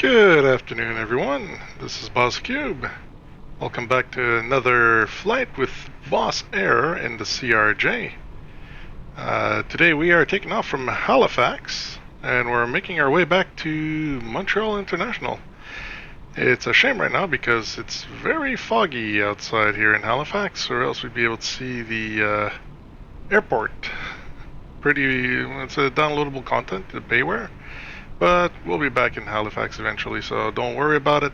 Good afternoon, everyone. This is Boss Cube. Welcome back to another flight with Boss Air in the CRJ. Today we are taking off from Halifax and we're making our way back to Montreal International. It's a shame right now because it's very foggy outside here in Halifax, or else we'd be able to see the airport. It's a downloadable content, the Bayware. But we'll be back in Halifax eventually, so don't worry about it.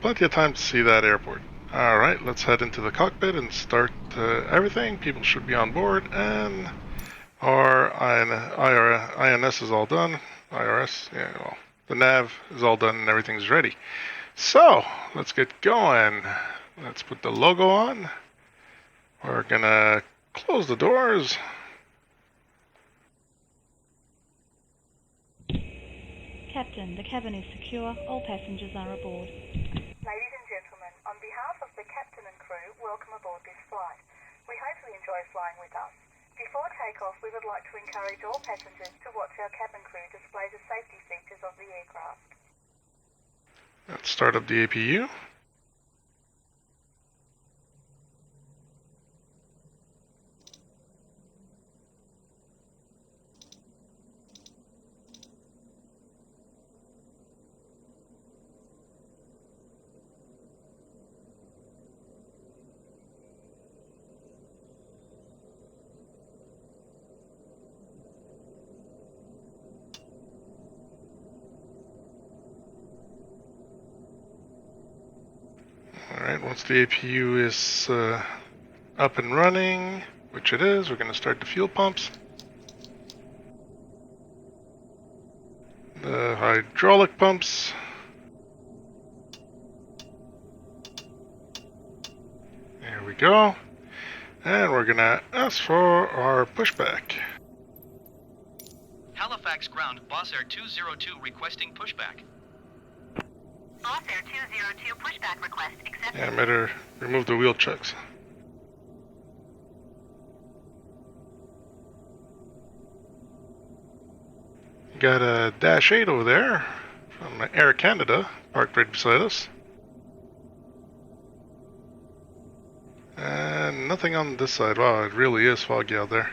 Plenty of time to see that airport. Alright, let's head into the cockpit and start everything. People should be on board, and our INS is all done. IRS, yeah, well, the nav is all done and everything's ready. So, let's get going. Let's put the logo on. We're gonna close the doors. Captain, the cabin is secure. All passengers are aboard. Ladies and gentlemen, on behalf of the captain and crew, welcome aboard this flight. We hope you enjoy flying with us. Before takeoff, we would like to encourage all passengers to watch our cabin crew display the safety features of the aircraft. Let's start up the APU. Alright, once the APU is up and running, which it is, we're going to start the fuel pumps. The hydraulic pumps. There we go. And we're going to ask for our pushback. Halifax ground, Boss Air 202 requesting pushback. Boss Air 202 pushback request accepted. Yeah, I better remove the wheel chucks. Got a Dash 8 over there from Air Canada, parked right beside us. And nothing on this side. Wow, it really is foggy out there.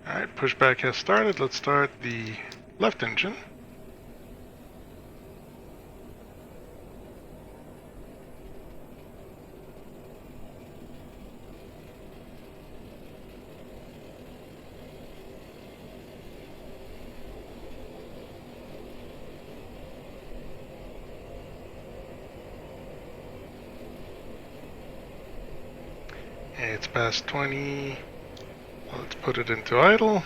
Alright, pushback has started. Let's start the left engine. It's past 20. Let's put it into idle.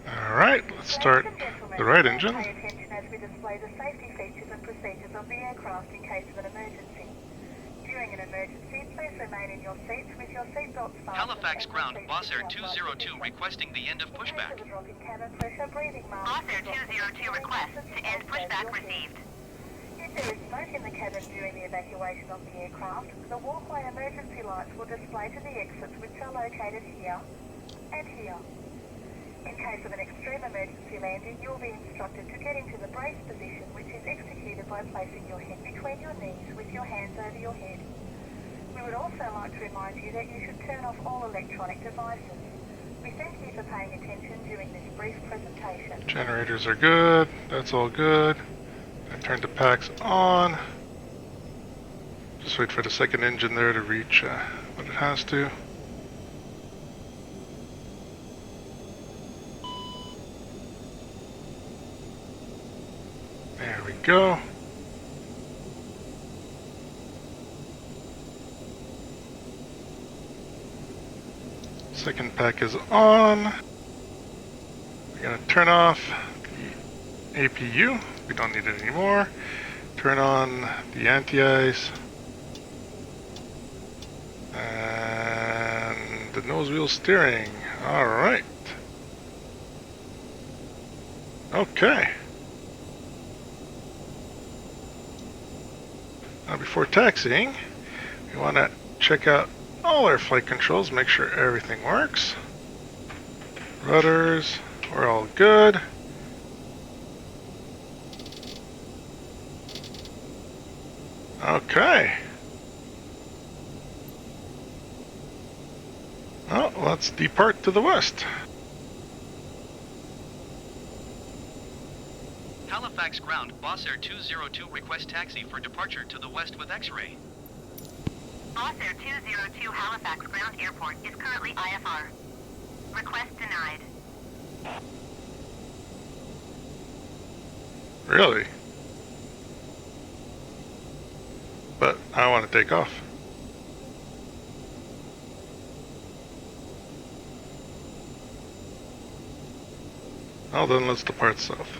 Alright, let's start the right engine. Pay attention as we display the safety features and procedures of the aircraft in case of an emergency. During an emergency, please remain in your seats with your seatbelts fastened. Halifax ground, Boss Air 202 requesting the end of pushback. Boss Air 202 requests to end pushback received. If there is smoke in the cabin during the evacuation of the aircraft, the walkway emergency lights will display to the exits, which are located here and here. In case of an extreme emergency landing, you will be instructed to get into the brace position, which is executed by placing your head between your knees with your hands over your head. We would also like to remind you that you should turn off all electronic devices. We thank you for paying attention during this brief presentation. Generators are good. That's all good. I turned the packs on. Just wait for the second engine there to reach what it has to. we go. Second pack is on. We're gonna turn off the APU. We don't need it anymore. Turn on the anti-ice. And the nose wheel steering. Alright. Okay. Now before taxiing, we want to check out all our flight controls, make sure everything works. Rudders, we're all good. Okay. Well, let's depart to the west. Halifax ground, Boss Air 202 request taxi for departure to the west with X-ray. Boss Air 202 Halifax Ground Airport is currently IFR. Request denied. Really? But I want to take off. Well then, let's depart south.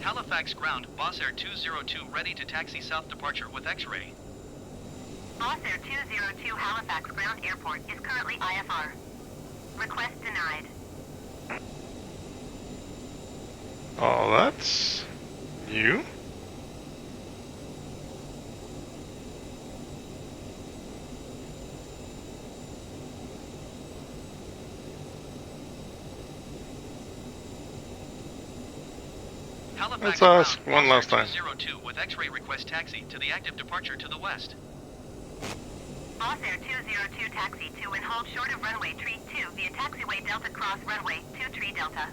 Halifax ground, Boss Air 202 ready to taxi south departure with X-ray. Boss Air 202 Halifax Ground Airport is currently IFR. Request denied. Oh, that's new. Halifax Let's ask ground, one last Boss Air time. 202 with X-ray request taxi to the active departure to the west. Boss Air 202 taxi to and hold short of runway tree 2 via taxiway Delta cross runway 2 tree Delta.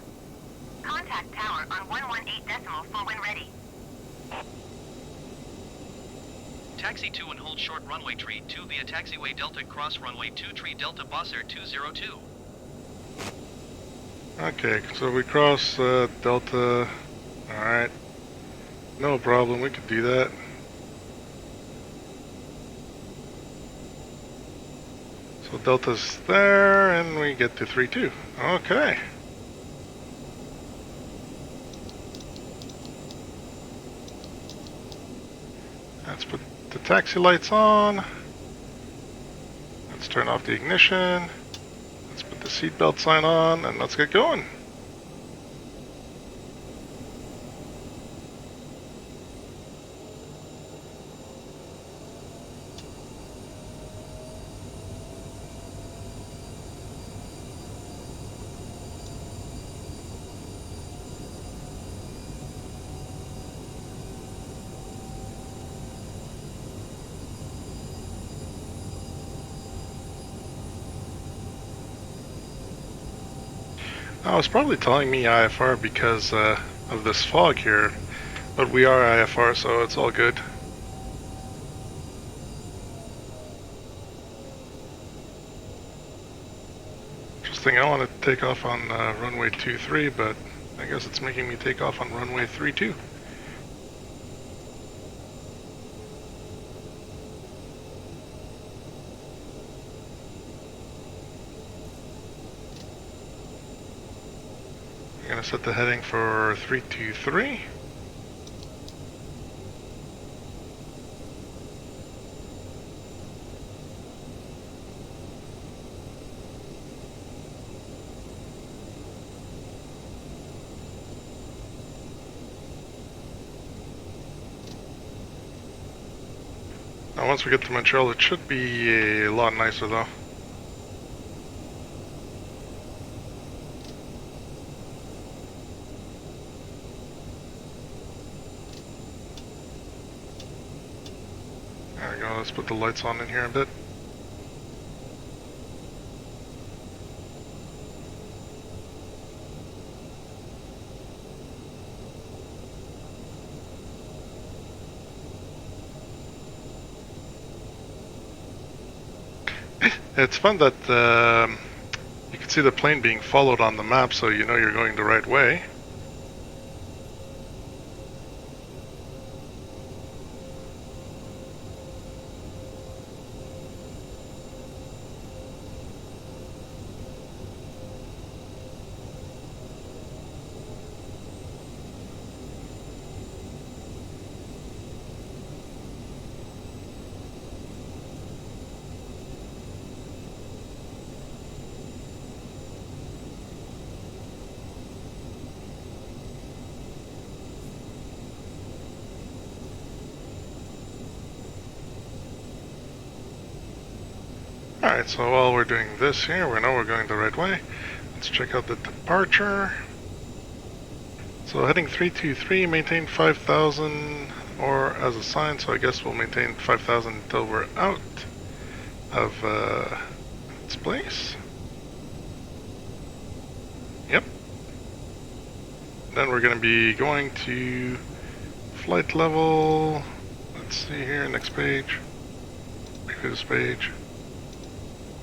Contact tower on 118 decimal full when ready. Taxi to and hold short runway tree 2 via taxiway Delta cross runway 2 tree Delta Boss Air 202. Okay, so we cross Delta. Alright. No problem, we could do that. So Delta's there, and we get to 3-2. Okay. Let's put the taxi lights on. Let's turn off the ignition. Let's put the seatbelt sign on, and let's get going. Oh, it's probably telling me IFR because of this fog here, but we are IFR, so it's all good. Interesting, I want to take off on runway 23, but I guess it's making me take off on runway 32. I'm gonna set the heading for 323. Now once we get to Montreal, it should be a lot nicer though. There we go, let's put the lights on in here a bit. It's fun that you can see the plane being followed on the map, so you know you're going the right way. Alright, so while we're doing this here, we know we're going the right way. Let's check out the departure. So heading 323, maintain 5,000 or as a sign, so I guess we'll maintain 5,000 until we're out of its place. Yep. Then we're going to be going to flight level, let's see here, next page, previous page,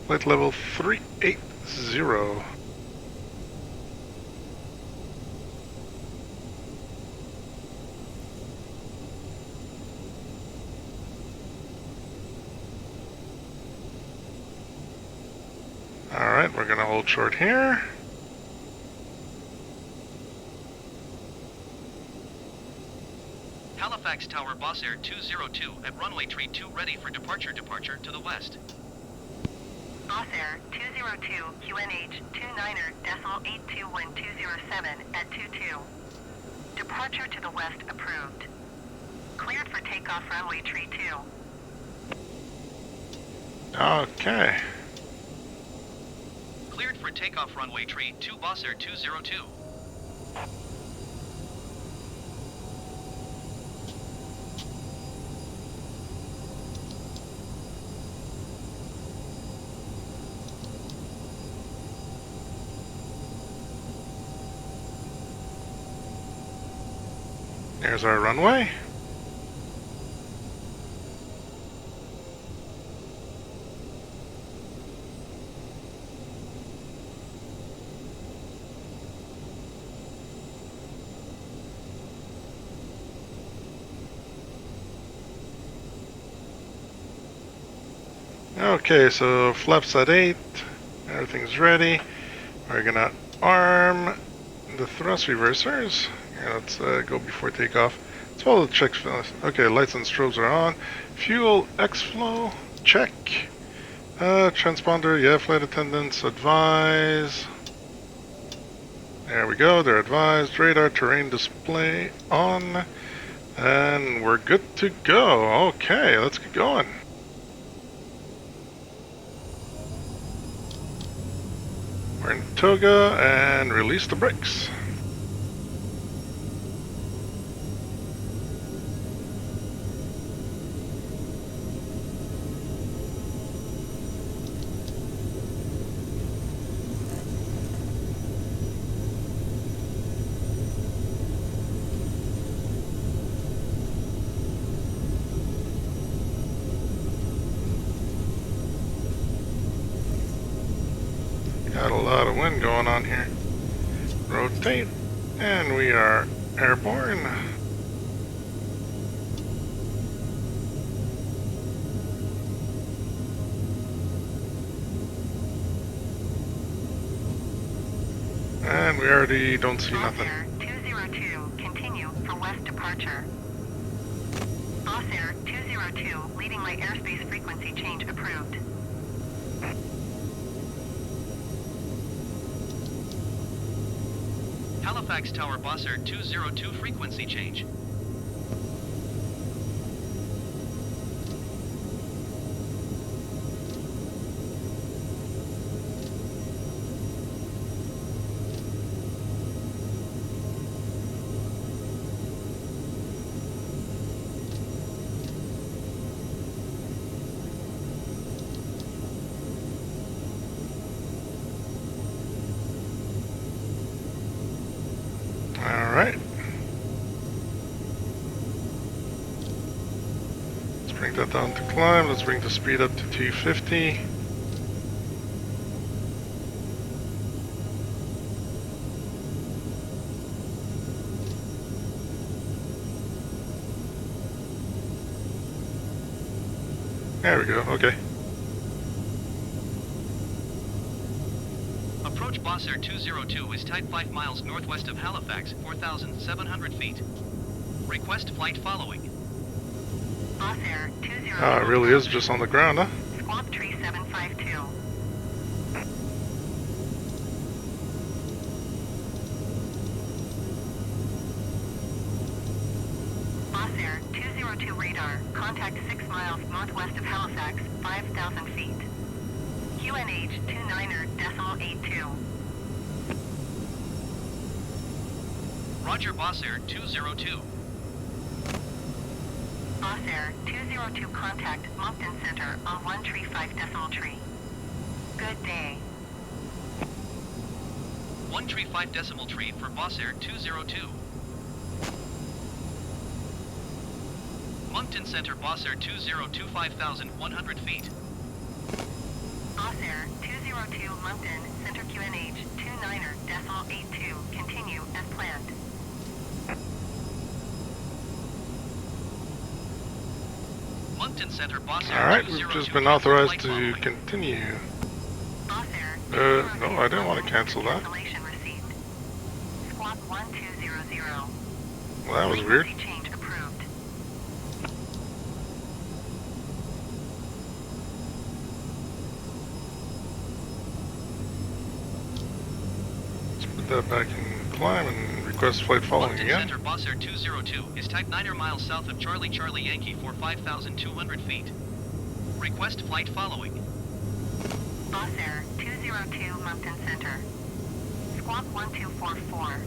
flight level 380. Alright, we're going to hold short here. Halifax Tower, Boss Air 202 at runway tree 2 ready for departure to the west. Boss Air 202, QNH 29er.82127 at 22. Departure to the west approved. Cleared for takeoff runway tree 2. Okay. Cleared for takeoff runway tree 2 Boss Air 202. There's our runway. Okay, so flaps at 8, everything's ready. We're gonna arm the thrust reversers. Here, let's go before takeoff. Let's follow the checks. Okay, lights and strobes are on. Fuel X-flow, check. Transponder, yeah, flight attendants, advise. There we go, they're advised. Radar terrain display on. And we're good to go. Okay, let's get going. We're in toga and release the brakes. Got a lot of wind going on here. Rotate, and we are airborne. And we already don't see nothing. Boss Air 202, continue for west departure. Boss Air 202, leading my airspace frequency change approved. Halifax Tower, Boss Air 202 frequency change. Alright. Let's bring that down to climb. Let's bring the speed up to 250. There we go, okay. Approach Boss Air 202 is type 5 miles northwest of Halifax, 4,700 feet. Request flight following. Boss Air 202. Ah, it really is just on the ground, huh? Squawk tree 752. Boss Air 202 radar. Contact 6 miles northwest of Halifax, 5,000 feet. QNH 29er.82. Roger, Boss Air 202. Boss Air 202, contact Moncton Center on 135.3. Good day. 135.3 for Boss Air 202. Moncton Center, Boss Air 202, 5,100 feet. Boss Air 202, Moncton Center QNH 29er.82. Continue as planned. Moncton Center, Boss Air Alright, 202. we've just been authorized to following. continue. Boss Air No, I didn't want to cancel that. cancellation received. Squawk 1200. Well, that was weird. Frequency change approved. Let's put that back in climb and request flight following Moncton again. Center, Boss Air 202 is type 9 miles south of Charlie Yankee for 5,200 feet. Request flight following. Boss Air 202, Moncton Center. Squawk 1244.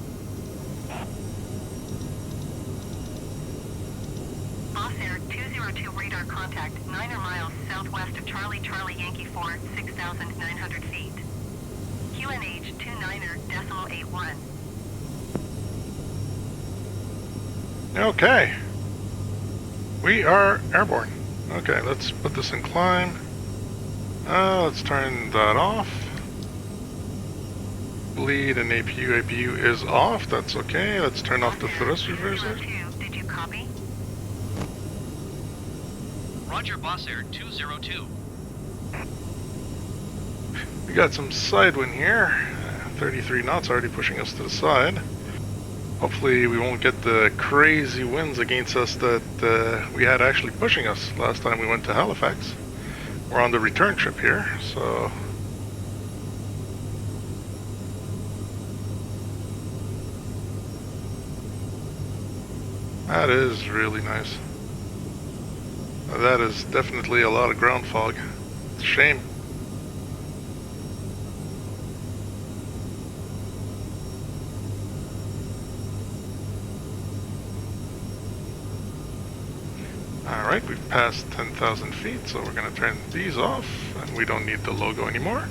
Boss Air 202, radar contact 9 miles southwest of Charlie Yankee 4, 6,900 feet. QNH 29er.81. Okay. We are airborne. Okay, let's put this in climb. Let's turn that off. Bleed and APU is off. That's okay. Let's turn off the thrust reverser. 202, did you copy? Roger, Boss Air 202. We got some side wind here. 33 knots already pushing us to the side. Hopefully we won't get the crazy winds against us that we had actually pushing us last time we went to Halifax. We're on the return trip here, so... That is really nice. That is definitely a lot of ground fog. It's a shame. Alright, we've passed 10,000 feet, so we're going to turn these off, and we don't need the logo anymore.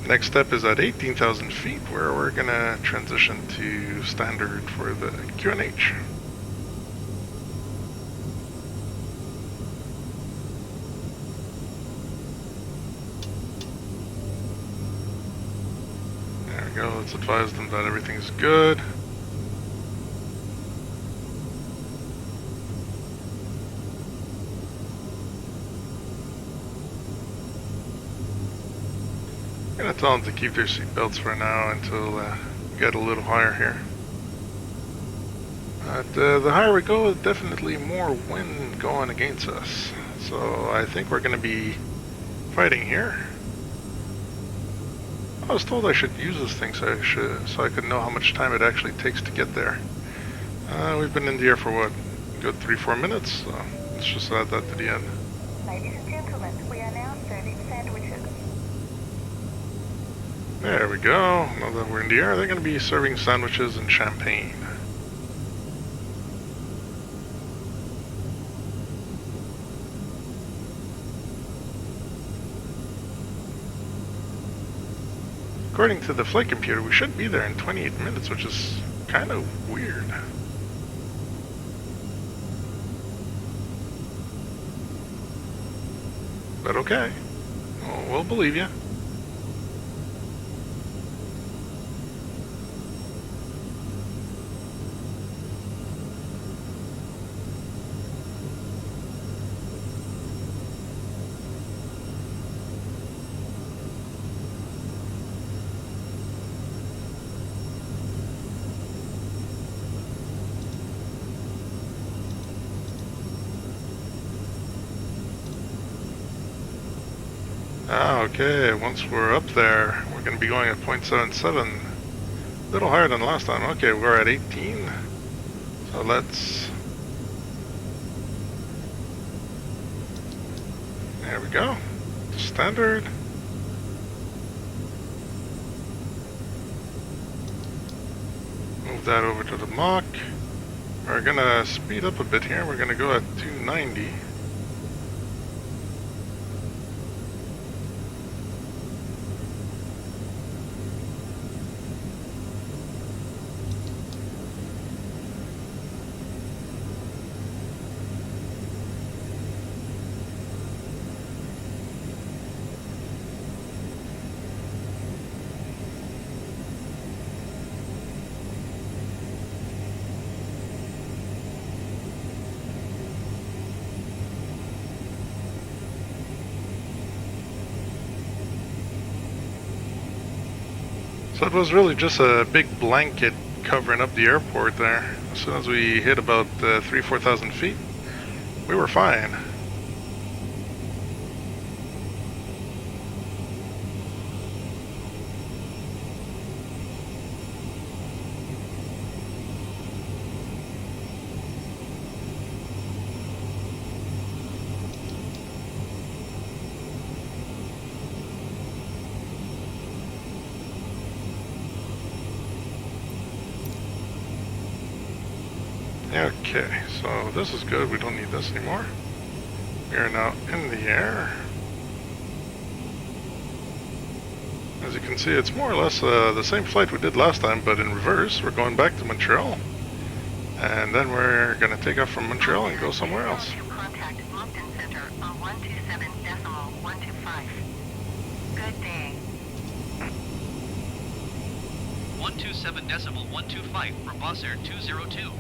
Next step is at 18,000 feet, where we're going to transition to standard for the QNH. There we go, let's advise them that everything's good. I'm gonna tell them to keep their seatbelts for now until we get a little higher here. But the higher we go, definitely more wind going against us. So I think we're gonna be fighting here. I was told I should use this thing so I could know how much time it actually takes to get there. We've been in the air for what, a good 3-4 minutes, so let's just add that to the end. Ladies and gentlemen, we are now serving sandwiches. There we go. Now that we're in the air, they're going to be serving sandwiches and champagne. According to the flight computer, we should be there in 28 minutes, which is kind of weird. But okay. We'll believe you. Okay, once we're up there, we're going to be going at 0.77. A little higher than last time. Okay, we're at 18. So let's There we go. Standard. Move that over to the Mach. We're gonna speed up a bit here. We're gonna go at 290. So it was really just a big blanket covering up the airport there. As soon as we hit about 3,000–4,000 feet, we were fine. Okay, so this is good. We don't need this anymore. We are now in the air. As you can see, it's more or less the same flight we did last time, but in reverse. We're going back to Montreal. And then we're going to take off from Montreal and go somewhere else. Contact Moncton Center on 127.125. Good day. 127.125 for Boss Air 202.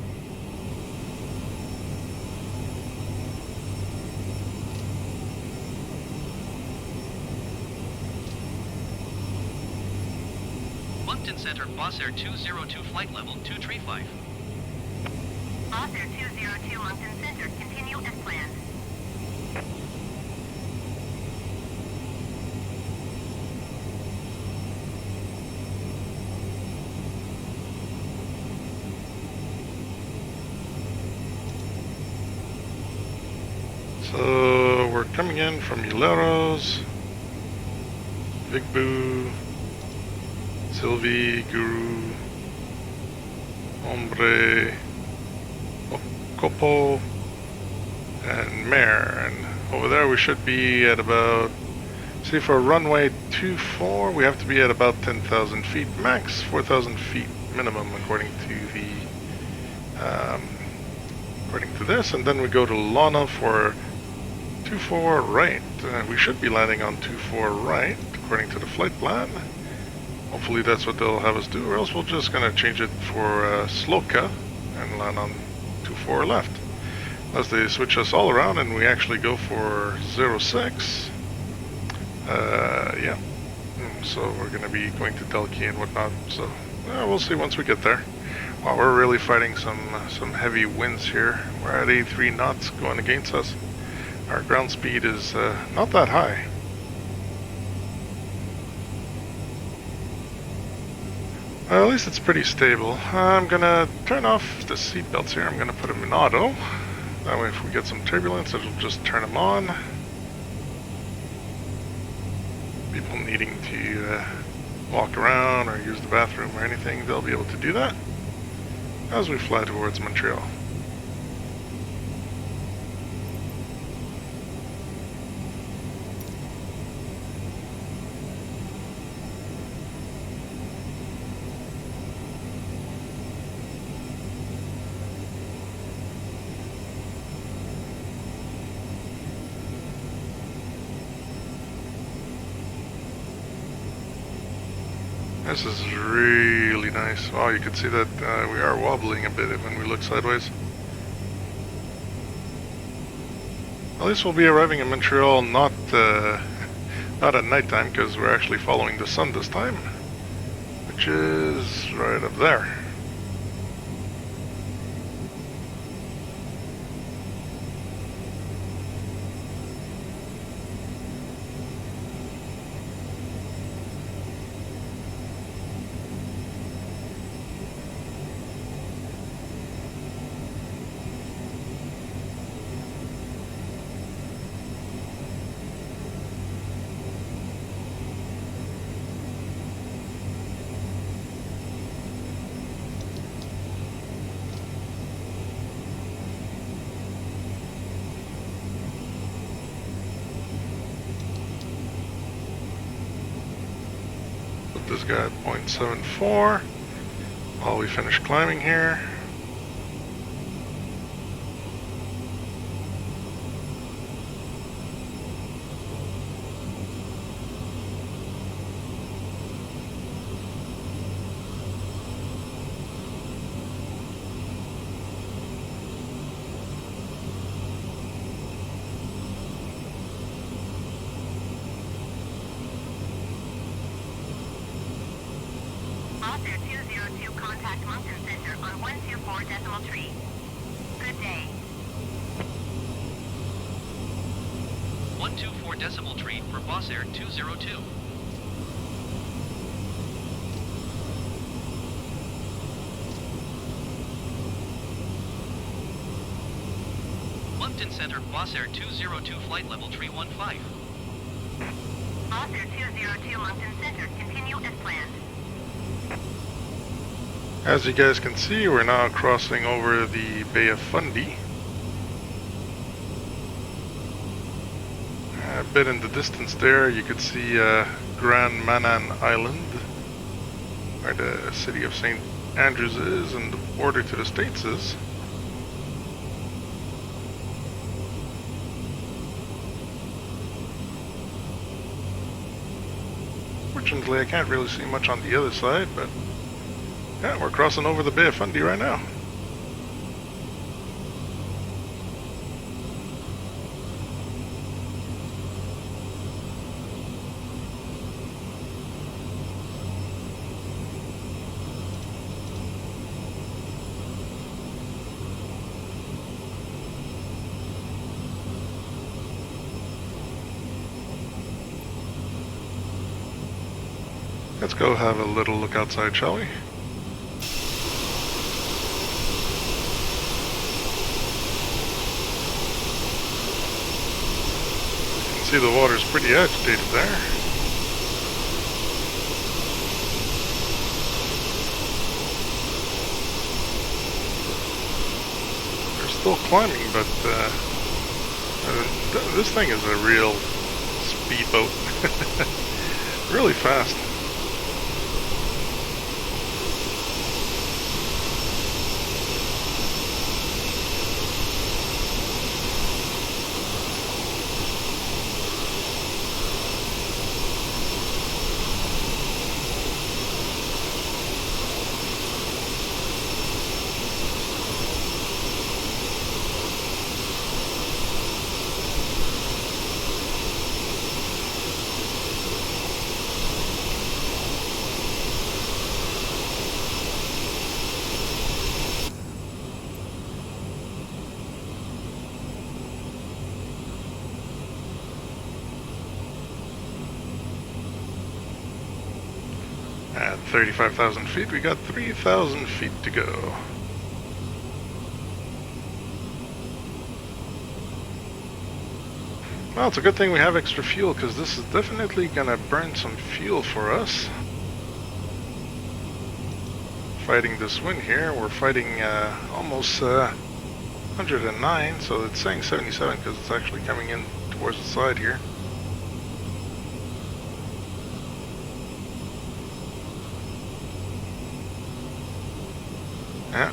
Moncton Center, Boss Air 202, flight level 235. Boss Air 202, Moncton Center, continue as planned. So we're coming in from Hileros, Big Boo, Sylvie, Guru, Hombre, Copo, and Mare. And over there we should be at about, see, for runway 24 we have to be at about 10,000 feet max, 4,000 feet minimum according to this, and then we go to Lana for 24 right. We should be landing on 24 right according to the flight plan. Hopefully that's what they'll have us do, or else we're just gonna change it for Sloka and land on 24 left. Unless they switch us all around and we actually go for 06. Yeah. So we're gonna be going to Delki and whatnot. So we'll see once we get there. Wow, we're really fighting some heavy winds here. We're at 83 knots going against us. Our ground speed is not that high. Well, at least it's pretty stable. I'm gonna turn off the seat belts here. I'm gonna put them in auto. That way if we get some turbulence, it'll just turn them on. People needing to walk around or use the bathroom or anything, they'll be able to do that as we fly towards Montreal. This is really nice. Oh, you can see that we are wobbling a bit when we look sideways. At least we'll be arriving in Montreal not at nighttime, because we're actually following the sun this time, which is right up there. Put this guy at 0.74 while we finish climbing here. Officer 202, contact Moncton Center on 124.3. Good day. 124 decimal tree for Boss Air 202. Moncton Center, Boss Air 202, flight level 315. Officer 202, Moncton Center, continue as planned. As you guys can see, we're now crossing over the Bay of Fundy. A bit in the distance there, you could see Grand Manan Island, where the city of St. Andrews is and the border to the States is. Fortunately, I can't really see much on the other side, but yeah, we're crossing over the Bay of Fundy right now. Let's go have a little look outside, shall we? You can see the water's pretty agitated there. They're still climbing, but this thing is a real speedboat. Really fast. At 35,000 feet, we got 3,000 feet to go. Well, it's a good thing we have extra fuel, because this is definitely gonna burn some fuel for us. Fighting this wind here, we're fighting almost 109, so it's saying 77 because it's actually coming in towards the side here. Yeah.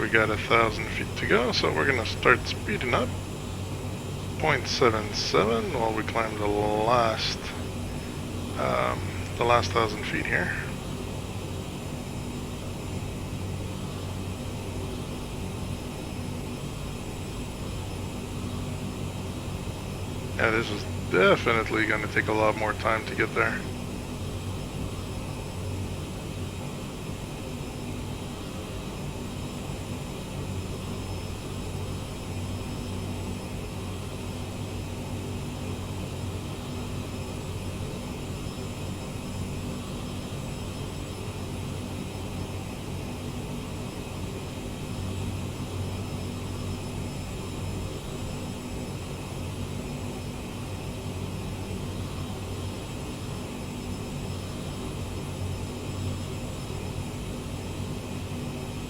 Alright, we got 1,000 feet to go, so we're gonna start speeding up. 0.77 while we climb the last 1,000 feet here. Yeah, this is definitely going to take a lot more time to get there.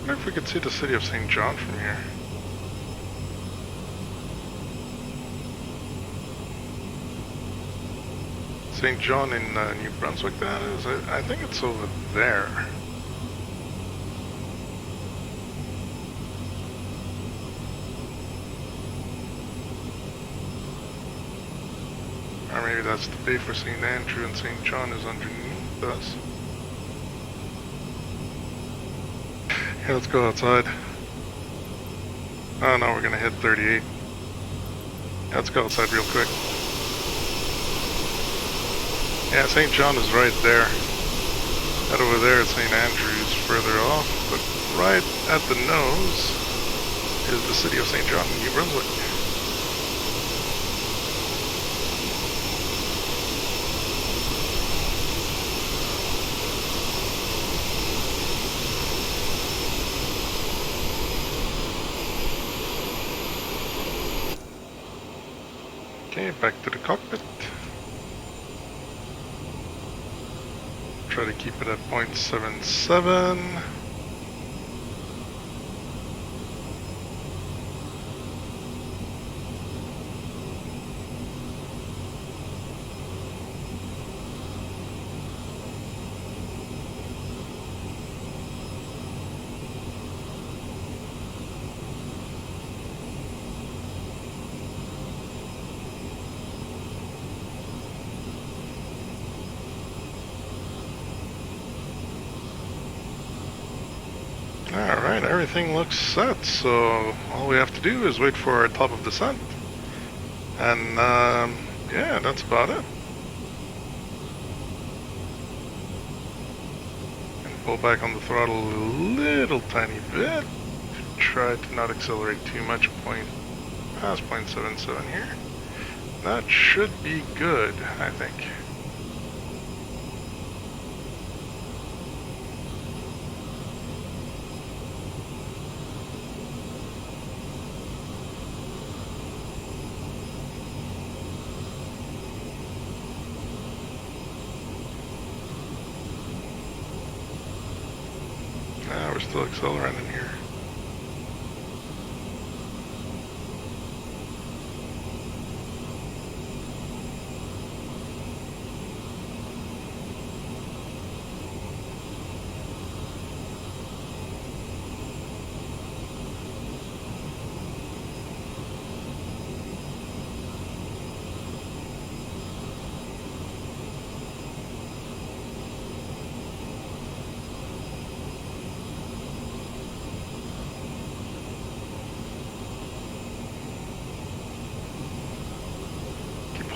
I wonder if we could see the city of St. John from here. St. John in New Brunswick, that is. I think it's over there. Or maybe that's the bay for St. Andrew and St. John is underneath us. Okay, let's go outside. Oh no, we're gonna hit 38. Yeah, let's go outside real quick. Yeah, St. John is right there. That over there at St. Andrews further off, but right at the nose is the city of St. John in New Brunswick. Okay, back to the cockpit. Try to keep it at 0.77. Alright, everything looks set, so all we have to do is wait for our top of descent. And yeah, that's about it. And pull back on the throttle a little tiny bit. Try to not accelerate too much, past 0.77 here. That should be good, I think. We're still accelerating here.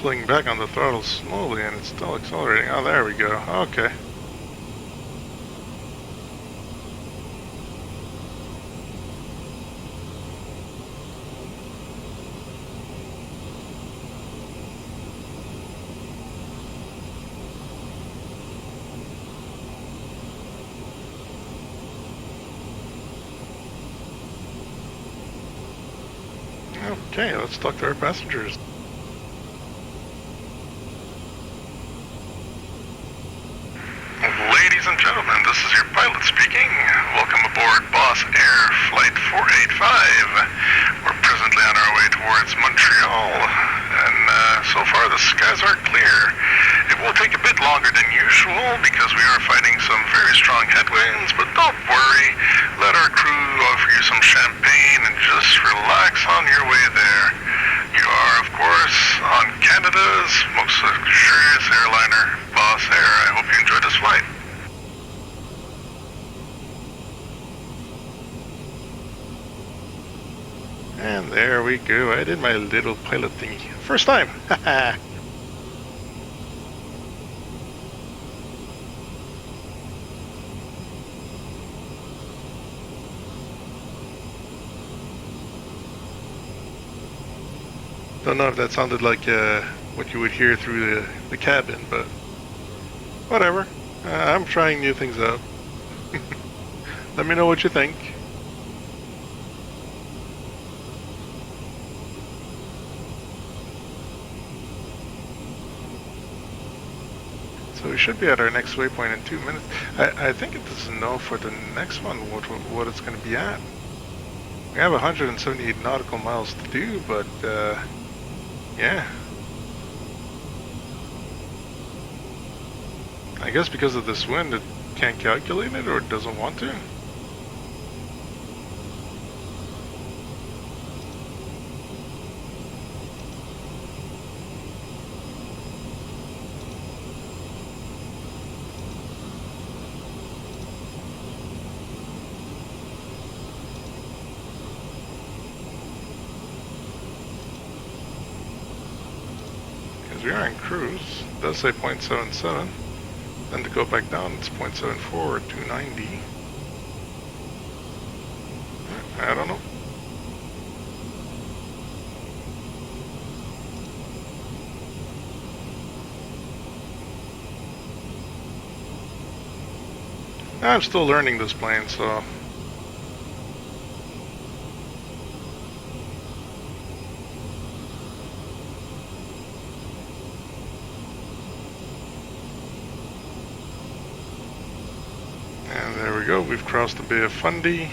Pulling back on the throttle slowly and it's still accelerating. Oh, there we go. Okay. Okay, let's talk to our passengers. Ladies and gentlemen, this is your pilot speaking. Welcome aboard Boss Air Flight 485. We're presently on our way towards Montreal, and so far the skies are clear. It will take a bit longer than usual because we are fighting some very strong headwinds, but don't worry. Let our crew offer you some champagne and just relax on your way there. You are, of course, on Canada's most luxurious airliner, Boss Air. I hope you enjoy this flight. And there we go. I did my little pilot thingy. First time! Haha! Don't know if that sounded like what you would hear through the cabin, but whatever. I'm trying new things out. Let me know what you think. So we should be at our next waypoint in 2 minutes. I think it doesn't know for the next one what it's going to be at. We have 178 nautical miles to do, but yeah. I guess because of this wind, it can't calculate it or it doesn't want to. We are in cruise. It does say 0.77. Then to go back down, it's 0.74 or 290. I don't know. I'm still learning this plane, so there we go, we've crossed the Bay of Fundy.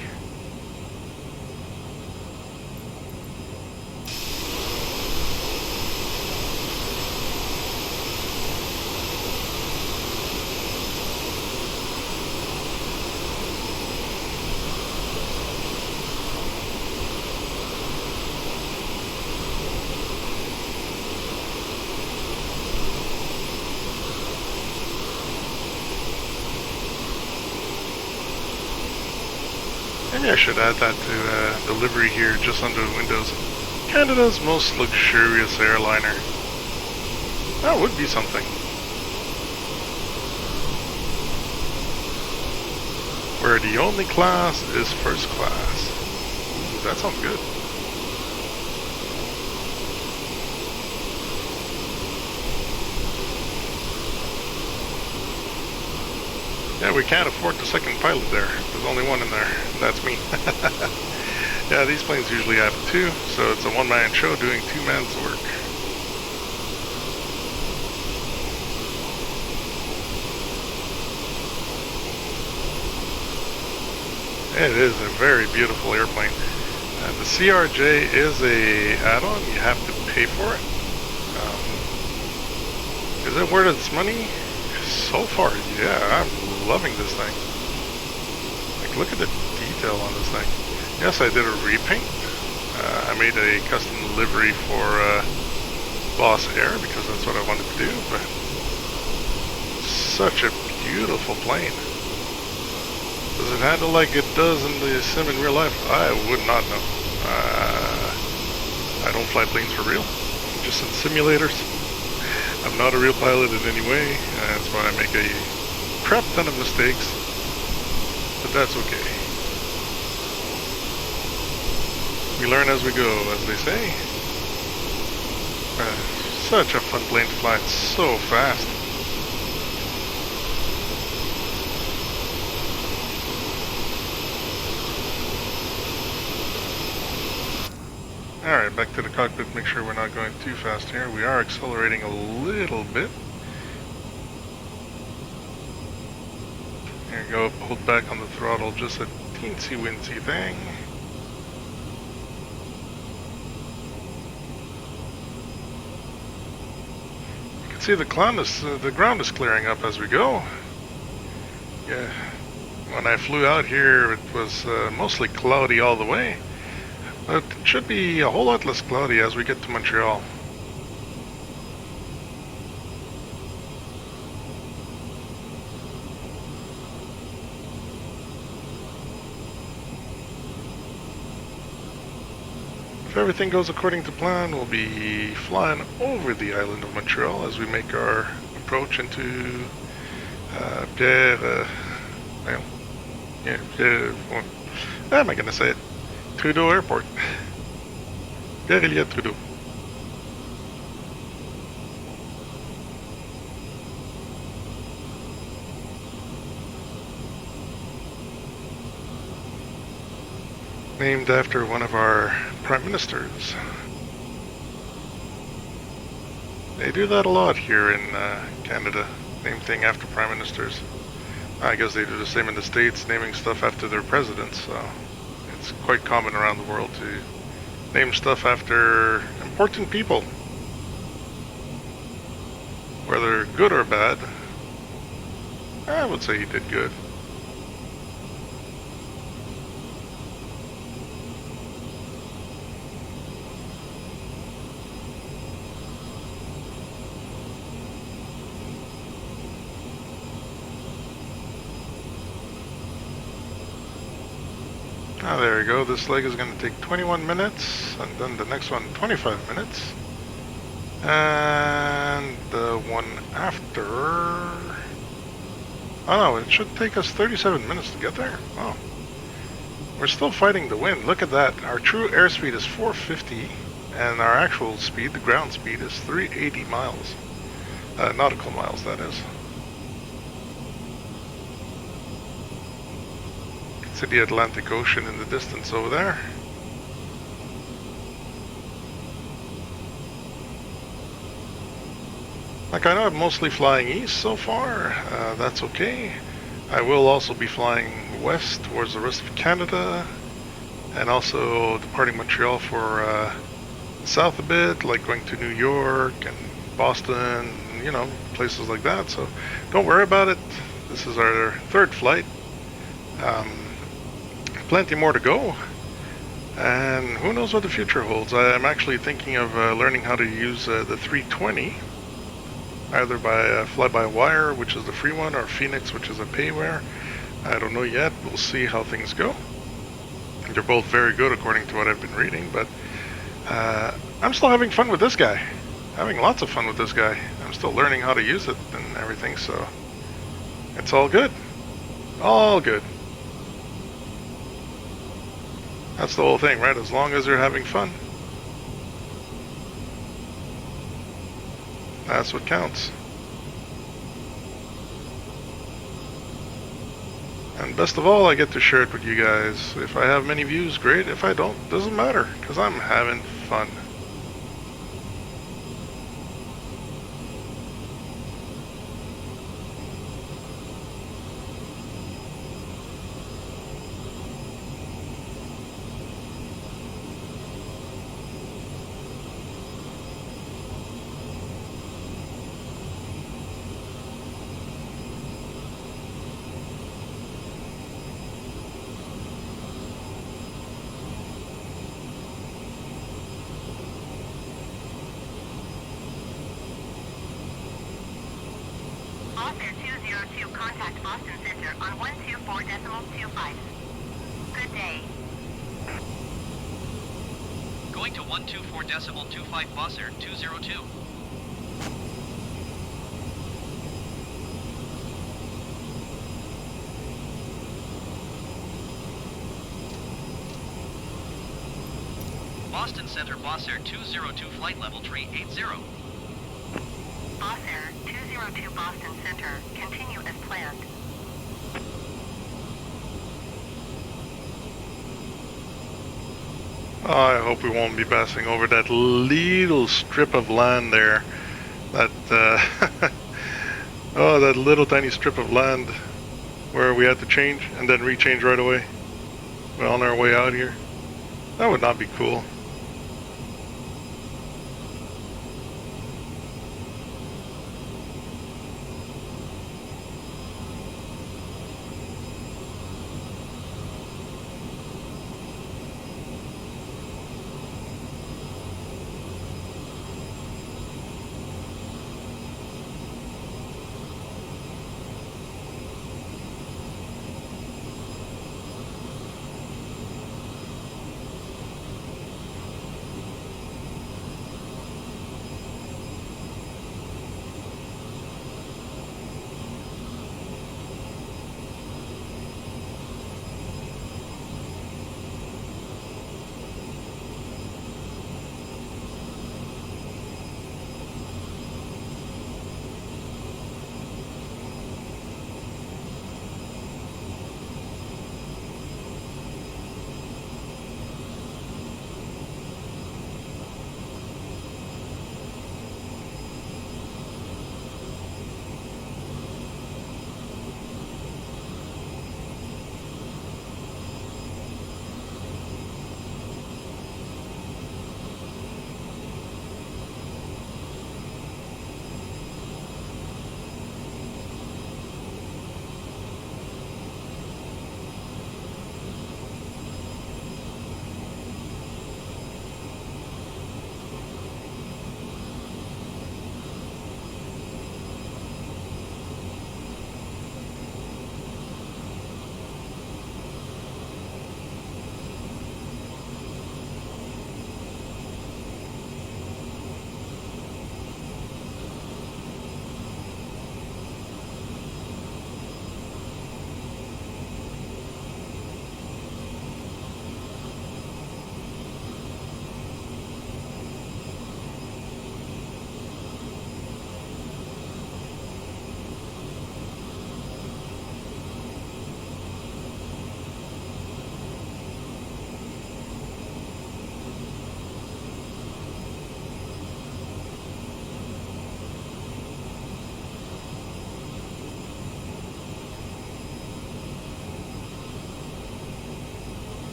Maybe I should add that to the livery here, just under the windows. Canada's most luxurious airliner. That would be something. Where the only class is first class. Ooh, that sounds good. Yeah, we can't afford the second pilot there. There's only one in there. That's me. Yeah, these planes usually have two, so it's a one-man show doing two man's work. It is a very beautiful airplane. The CRJ is a add-on. You have to pay for it. Is it worth its money? So far, yeah, I'm loving this thing. Like, look at the detail on this thing. Yes, I did a repaint. I made a custom livery for Boss Air because that's what I wanted to do, but such a beautiful plane. Does it handle like it does in the sim in real life? I would not know. I don't fly planes for real, just in simulators. I'm not a real pilot in any way, that's why I make a crap ton of mistakes, but that's okay. We learn as we go, as they say. Such a fun plane to fly, it's so fast. Alright, back to the cockpit, make sure we're not going too fast here. We are accelerating a little bit. There you go, hold back on the throttle, just a teensy-wincy thing. You can See, the ground is clearing up as we go. Yeah, when I flew out here, it was mostly cloudy all the way. But it should be a whole lot less cloudy as we get to Montreal. If everything goes according to plan, we'll be flying over the island of Montreal as we make our approach into Pierre, how am I going to say it? Trudeau Airport. Pierre Elliott Trudeau. Named after one of our prime ministers. They do that a lot here in Canada, name thing after prime ministers. I guess they do the same in the States, naming stuff after their presidents, so it's quite common around the world to name stuff after important people. Whether good or bad, I would say he did good. Ah, there we go. This leg is going to take 21 minutes, and then the next one 25 minutes. And the one after... Oh no, it should take us 37 minutes to get there. Oh. We're still fighting the wind. Look at that. Our true airspeed is 450, and our actual speed, the ground speed, is 380 miles. Nautical miles, that is. To the Atlantic Ocean in the distance over there. Like, I know I'm mostly flying east so far, that's okay. I will also be flying west towards the rest of Canada, and also departing Montreal for south a bit, like going to New York and Boston, you know, places like that, so don't worry about it. This is our third flight. Plenty more to go, and who knows what the future holds. I'm actually thinking of learning how to use the 320, either by fly-by-wire, which is the free one, or Phoenix, which is a payware. I don't know yet. We'll see how things go. They're both very good according to what I've been reading, but I'm still having fun with this guy. Having lots of fun with this guy. I'm still learning how to use it and everything, so it's all good. All good. That's the whole thing, right? As long as you're having fun. That's what counts. And best of all, I get to share it with you guys. If I have many views, great. If I don't, doesn't matter, because I'm having fun. Officer 202, contact Boston Center on 124.25. Good day. Going to 124.25 Bosser 202. Boston Center Bosser 202 flight level 380. Bosser 202 Boston Center, continue as planned. Oh, I hope we won't be passing over that little strip of land there. That, oh, that little tiny strip of land where we had to change and then rechange right away. We're on our way out here. That would not be cool.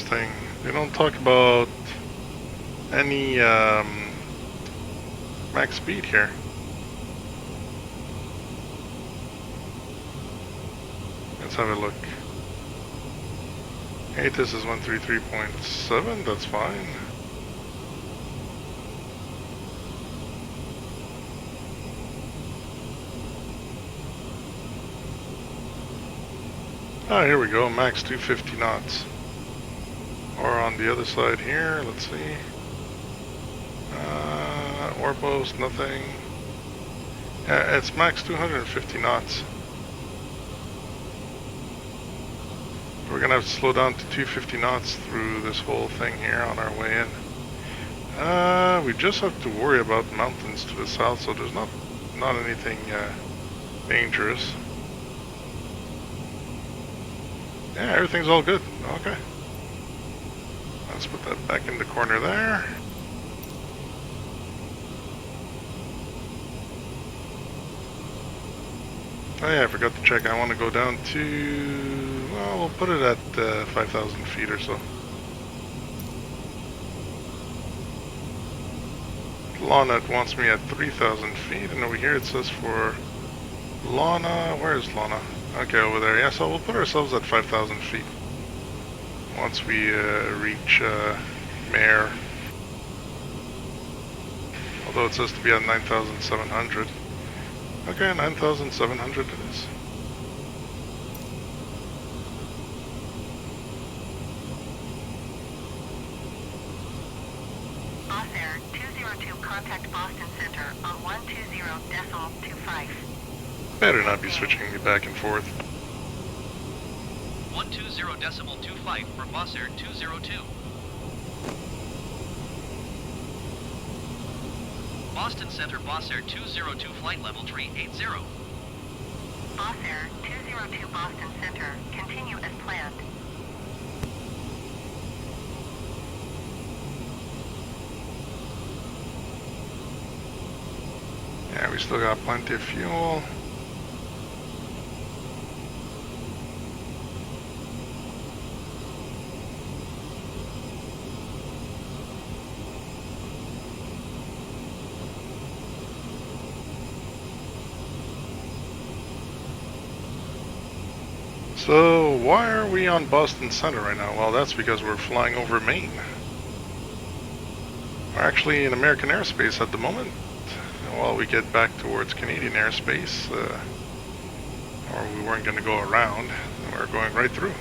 thing. They don't talk about any max speed here. Let's have a look. Hey, this is 133.7, that's fine. Ah, here we go, max 250 knots. Or on the other side here, let's see. Orbos, nothing. Yeah, it's max 250 knots. We're gonna have to slow down to 250 knots through this whole thing here on our way in. We just have to worry about mountains to the south, so there's not anything dangerous. Yeah, everything's all good. Okay. Let's put that back in the corner there. Oh yeah, I forgot to check. I want to go down to... well, we'll put it at 5,000 feet or so. Lana wants me at 3,000 feet, and over here it says for Lana... where is Lana? Okay, over there. Yeah, so we'll put ourselves at 5,000 feet. Once we reach Mare. Although it says to be at 9,700. Okay, 9,700 it is. Boss Air 202, contact Boston Center on 120.25. Better not be switching me back and forth. 120.25 for Boss Air 202. Boston Center, Boss Air 202, flight level 380. Boss Air 202, Boston Center, continue as planned. Yeah, we still got plenty of fuel. So, why are we on Boston Center right now? Well, that's because we're flying over Maine. We're actually in American airspace at the moment. While we get back towards Canadian airspace, or we weren't going to go around, we're going right through.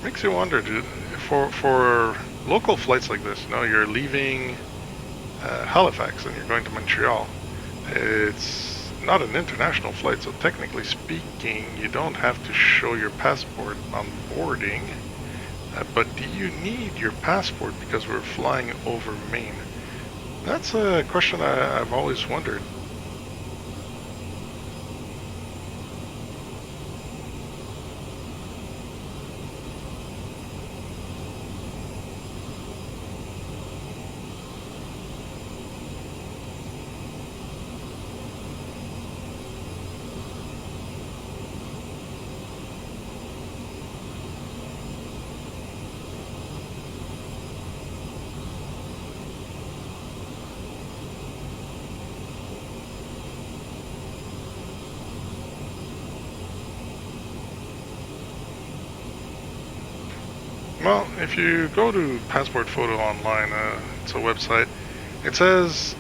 Makes you wonder, dude, for local flights like this, you know, you're leaving Halifax and you're going to Montreal. It's not an international flight, so technically speaking, you don't have to show your passport on boarding. But do you need your passport because we're flying over Maine? That's a question I've always wondered. Well, if you go to Passport Photo Online, it's a website, it says,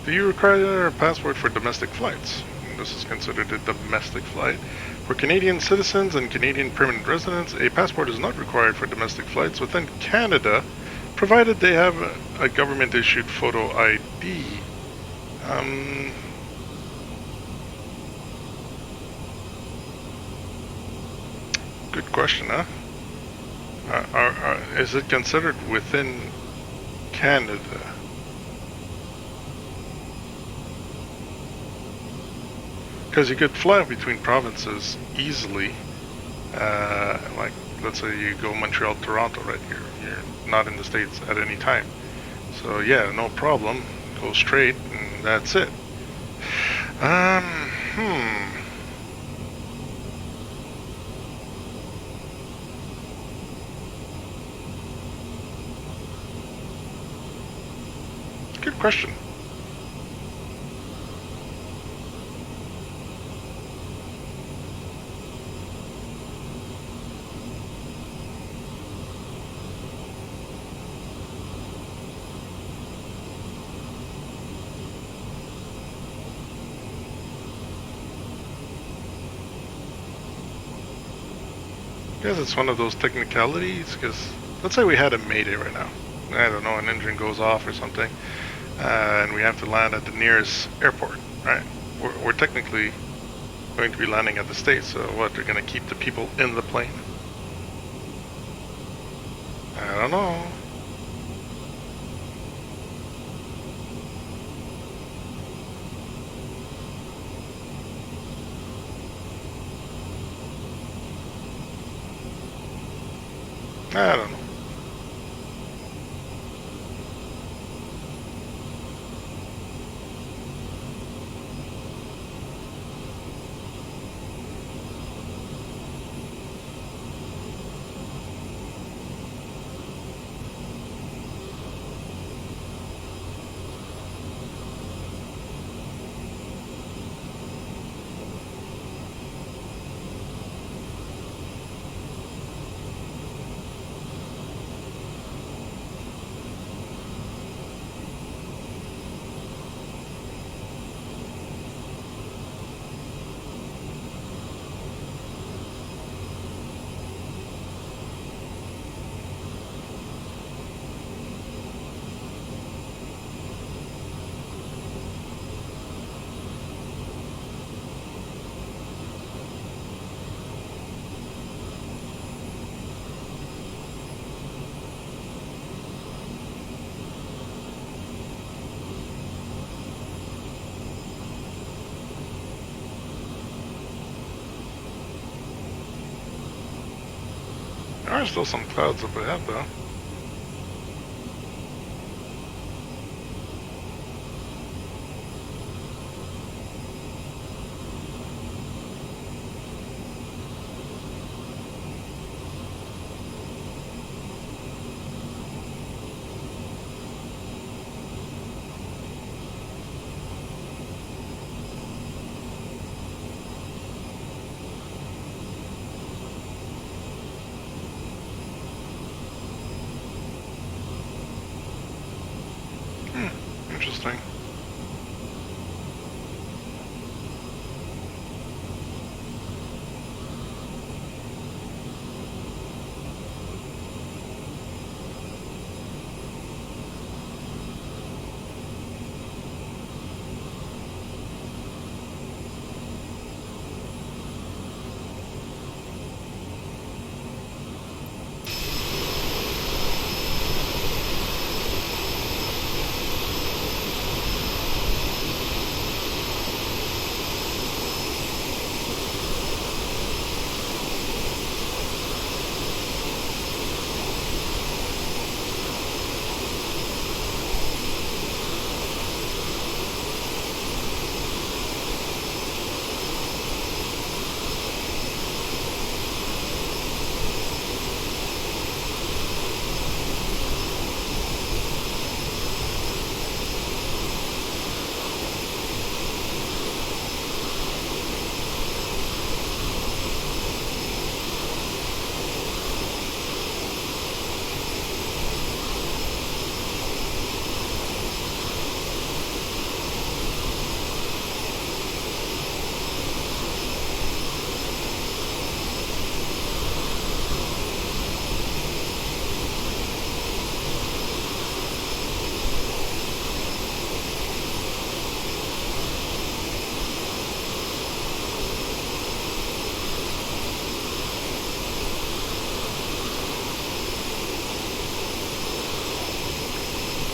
do you require a passport for domestic flights? And this is considered a domestic flight. For Canadian citizens and Canadian permanent residents, a passport is not required for domestic flights within Canada, provided they have a government-issued photo ID. Good question, huh? Is it considered within Canada? Because you could fly between provinces easily. Like, let's say you go Montreal, Toronto, right? You're not in the States at any time. So yeah, no problem. Go straight, and that's it. good question. I guess it's one of those technicalities, because let's say we had a mayday right now. I don't know, an engine goes off or something, and we have to land at the nearest airport, right? We're technically going to be landing at the States, so what, they're going to keep the people in the plane? I don't know. I don't know. There are still some clouds up ahead, though. Interesting.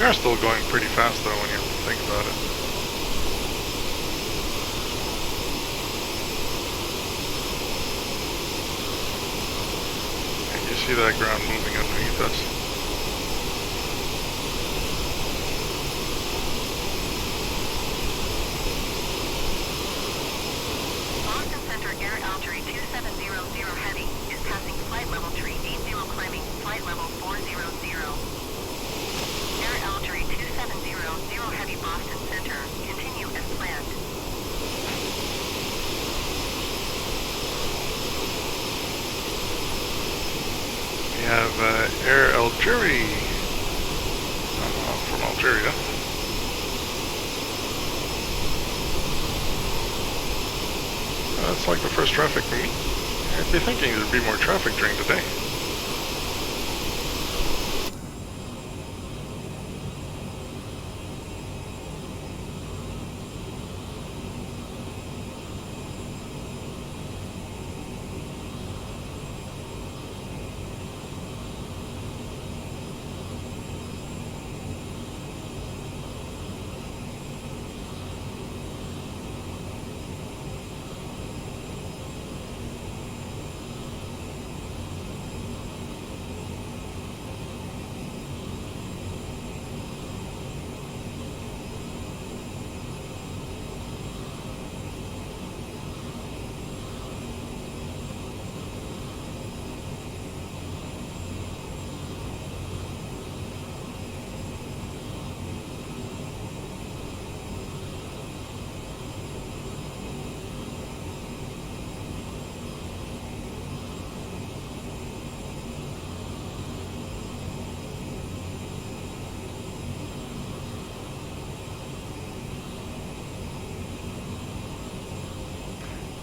We are still going pretty fast, though, when you think about it. And you see that ground moving underneath us. Boston Center Air Altitude 2700 Heavy is passing flight level tree 80 climbing flight level 400. Air Altitude 2700 Jerry. From Algeria. That's like the first traffic we meet. I'd be thinking there'd be more traffic during the day.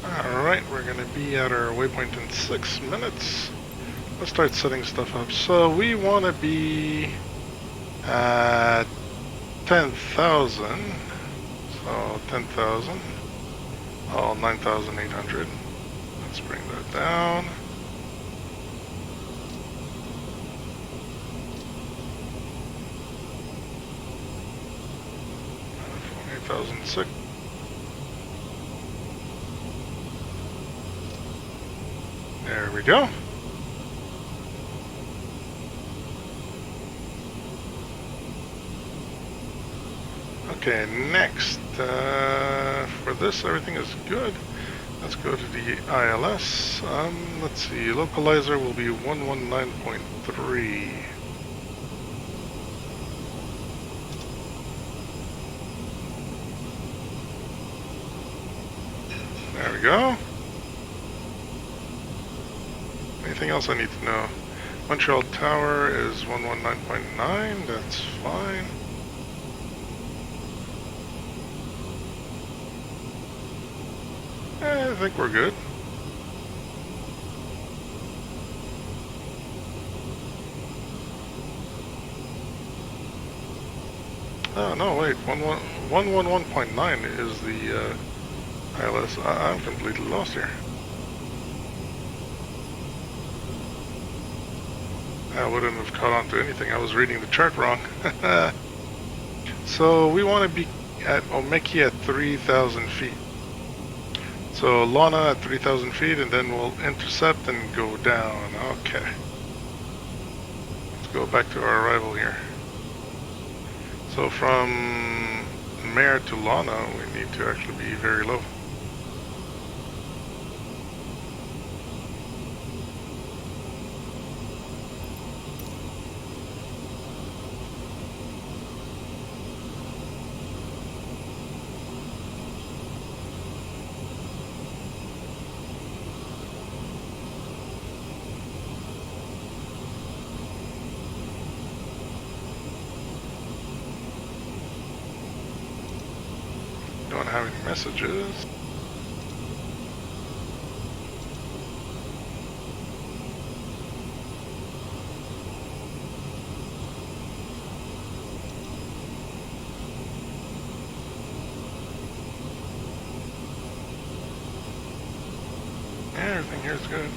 Alright, we're going to be at our waypoint in 6 minutes. Let's start setting stuff up. So we want to be at 10,000. So 10,000. Oh, 9,800. Let's bring that down. 8,006. There we go. Okay, next, for this everything is good. Let's go to the ILS. Let's see, localizer will be 119.3. There we go. Anything else I need to know? Montreal Tower is 119.9, that's fine. I think we're good. Oh, no, wait, 111.9 is the ILS. I'm completely lost here. I wouldn't have caught on to anything. I was reading the chart wrong. So we want to be at Omeki at 3,000 feet. So Lana at 3,000 feet, and then we'll intercept and go down. Okay. Let's go back to our arrival here. So from Mare to Lana, we need to actually be very low. Don't have any messages. Yeah, everything here is good.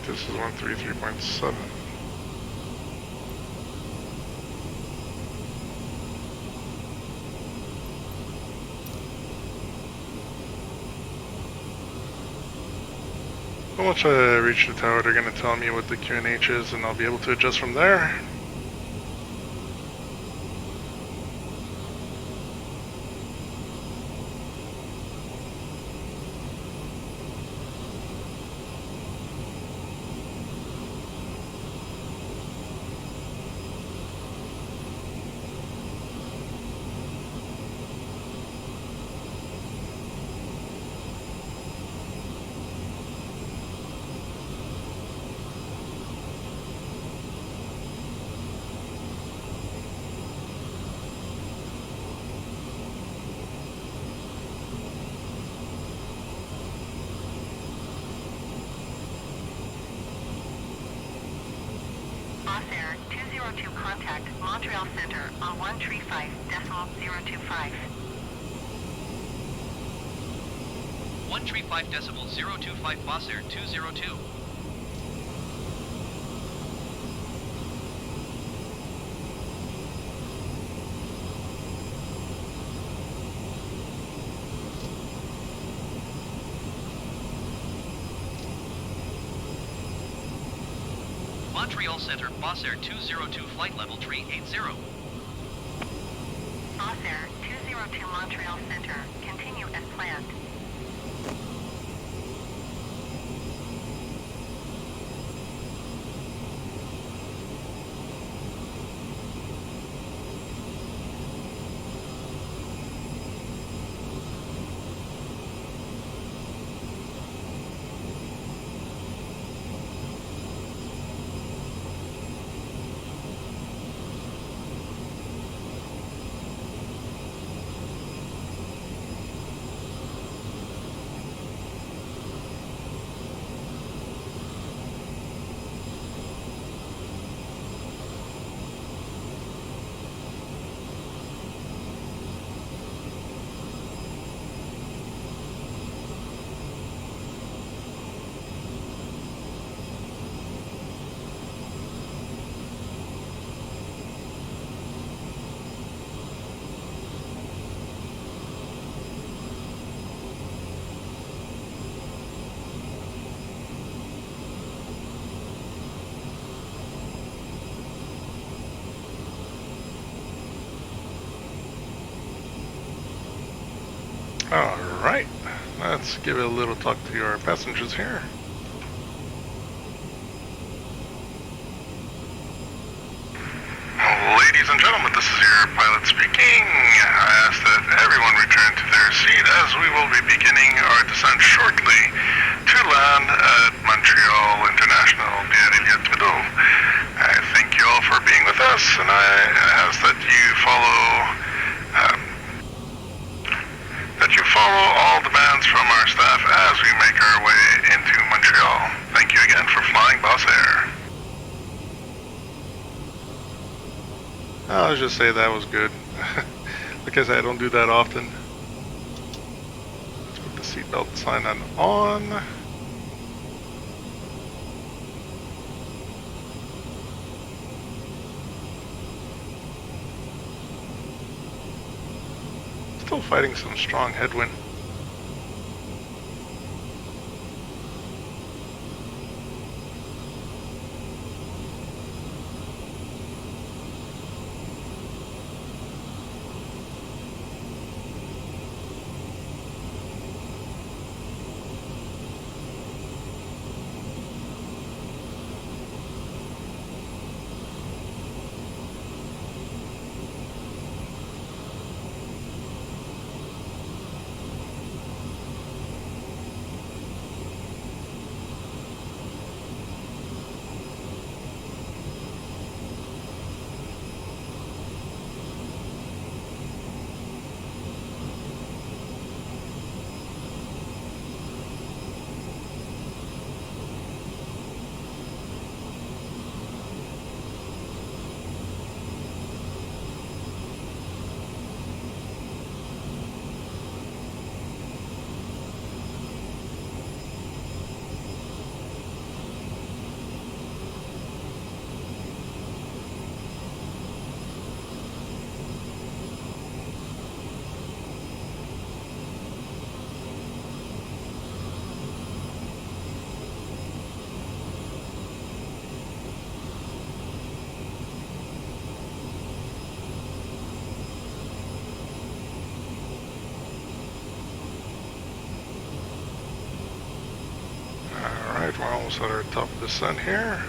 This is 133.7. Once I reach the tower, they're going to tell me what the QNH is, and I'll be able to adjust from there. 202 contact Montreal Center on 135.025. 135.025 Boss Air 202. Montreal Center, Boss Air 202, flight level 380. Boss Air 202 Montreal Center, continue as planned. Alright, let's give it a little talk to our passengers here. Ladies and gentlemen, this is your pilot speaking. I ask that everyone return to their seat as we will be beginning our descent shortly to land at Montreal International Pierre-Elliott-Trudeau. I thank you all for being with us, and I ask that you follow all the bands from our staff as we make our way into Montreal. Thank you again for flying Boss Air. I'll just say that was good. Like I said, I don't do that often. Let's put the seatbelt sign on. Still fighting some strong headwind. We're almost at our top descent here.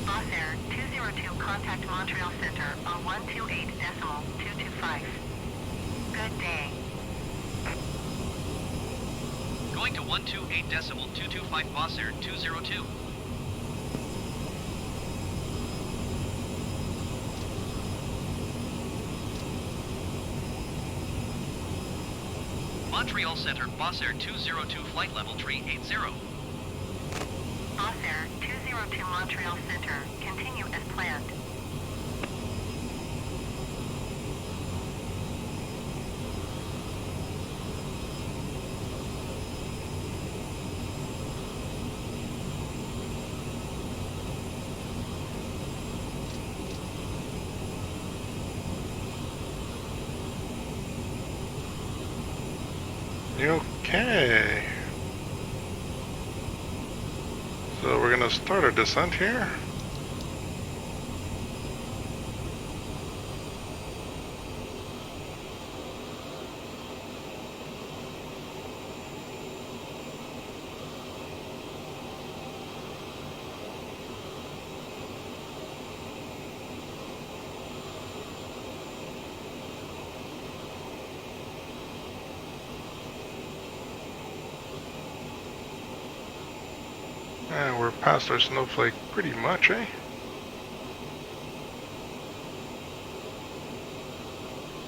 Boss Air 202 contact Montreal Center on 128.225. Good day. Going to 128.225 boss air 202. Montreal Center, boss air 202, flight level 380. Boss Air 202 Montreal Center, continue as planned. Okay. So we're gonna start our descent here. And we're past our snowflake pretty much, eh?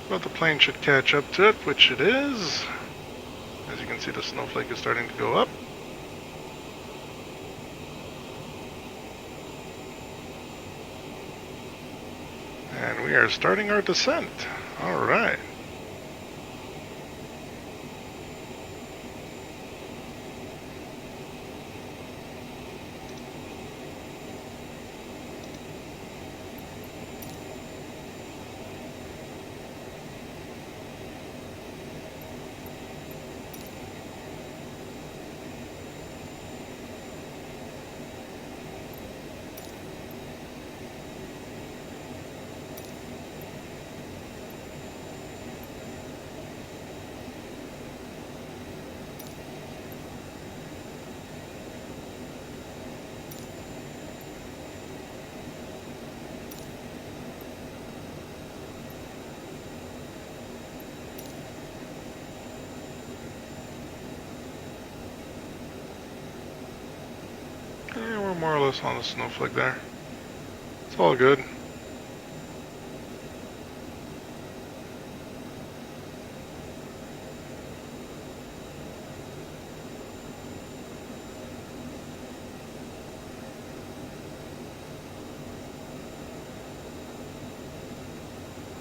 But the plane should catch up to it, which it is. As you can see, the snowflake is starting to go up. And we are starting our descent. All right. Yeah, we're more or less on the snowflake there. It's all good.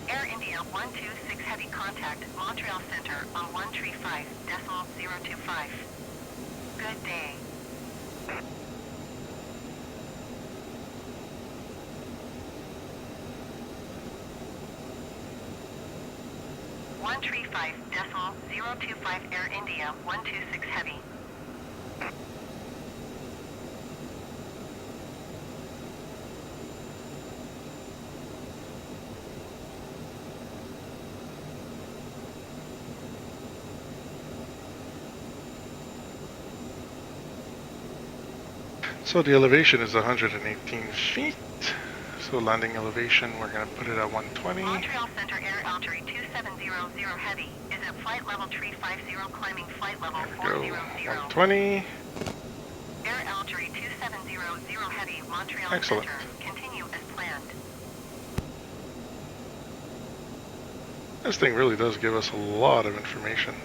Air India 126 Heavy contact Montreal Center on 135.025. Good day. One 135.025 Air India 126 Heavy. So the elevation is 118 feet. So landing elevation, we're going to put it at 120. Montreal Center Air Altitude 2700 Heavy is at flight level 350, climbing flight level There we 400. go. 120. Air Altitude 2700 Heavy, Montreal Excellent. Center. Continue as planned. This thing really does give us a lot of information.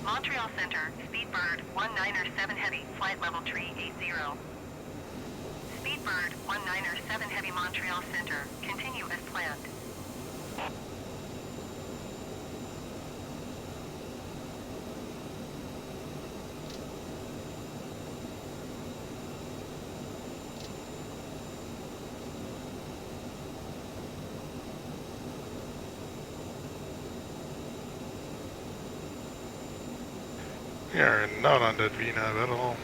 Montreal Center, Speedbird 197 Heavy, flight level 380. Speedbird 197 Heavy, Montreal Center. Continue as planned. We are not on that VNAV at all.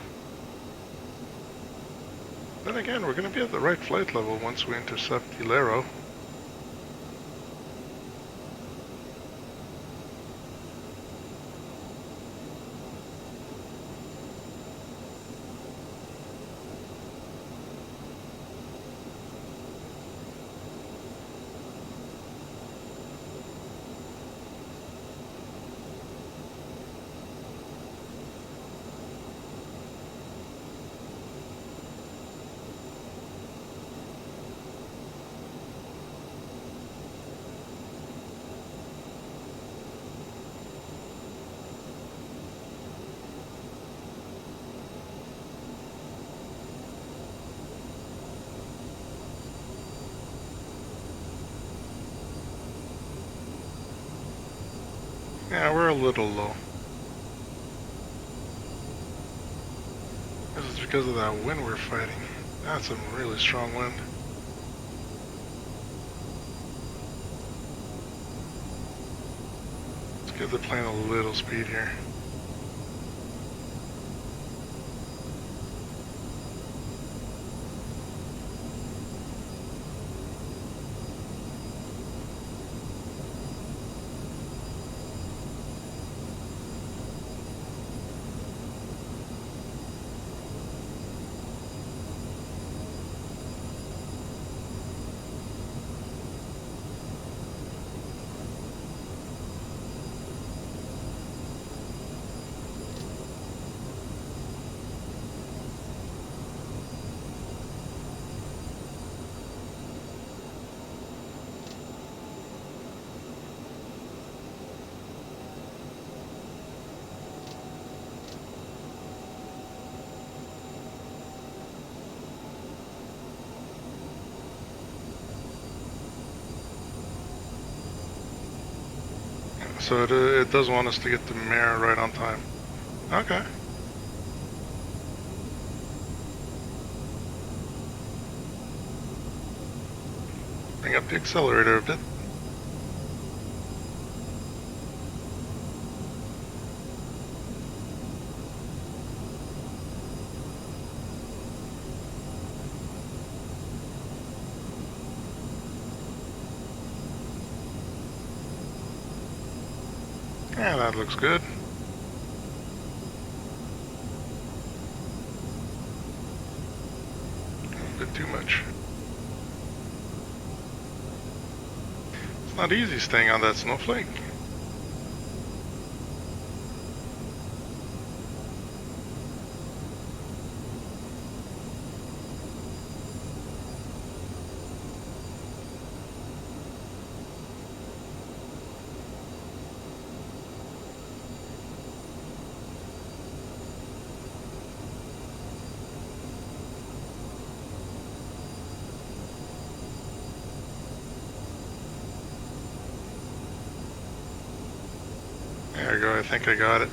Then again, we're going to be at the right flight level once we intercept Hilero. a little low. This is because of that wind we're fighting. That's some really strong wind. Let's give the plane a little speed here. So it does want us to get the mare right on time. Okay. Bring up the accelerator a bit. Yeah, that looks good. A bit too much. It's not easy staying on that snowflake. There we go, I think I got it.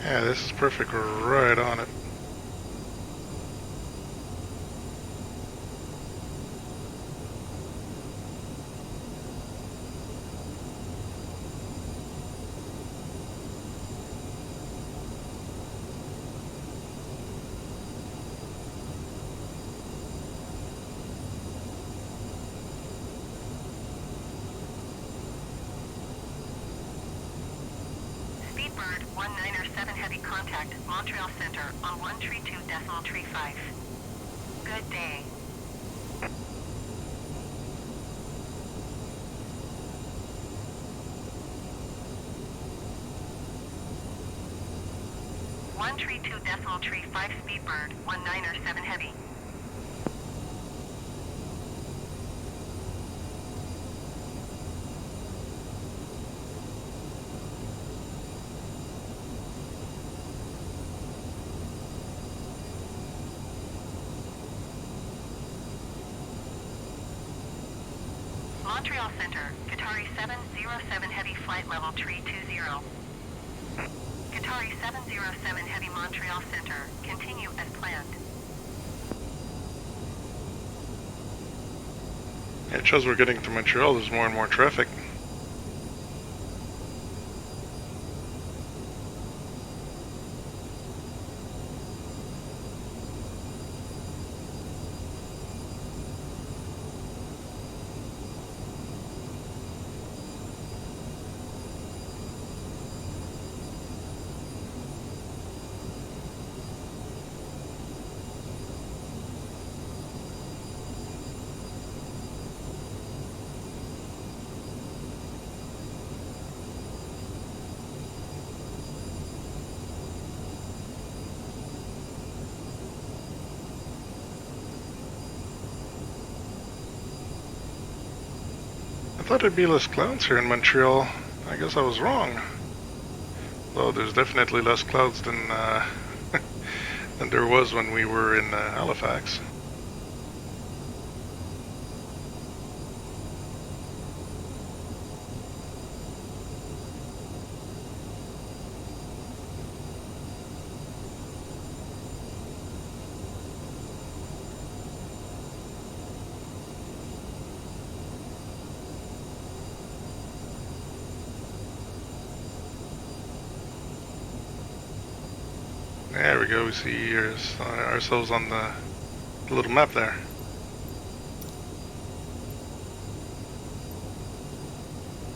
Yeah, this is perfect, right on it. Speedbird 197 heavy contact, Montreal Center on 132.35. Good day. One 32.35 Speedbird 197 heavy. Montreal Center, Qatari 707 Heavy Flight Level 320. Qatari 707 Heavy Montreal Center, continue as planned. It shows we're getting to Montreal, there's more and more traffic. I thought there'd be less clouds here in Montreal. I guess I was wrong. Though there's definitely less clouds than than there was when we were in Halifax. There we go, we see ourselves on the little map there.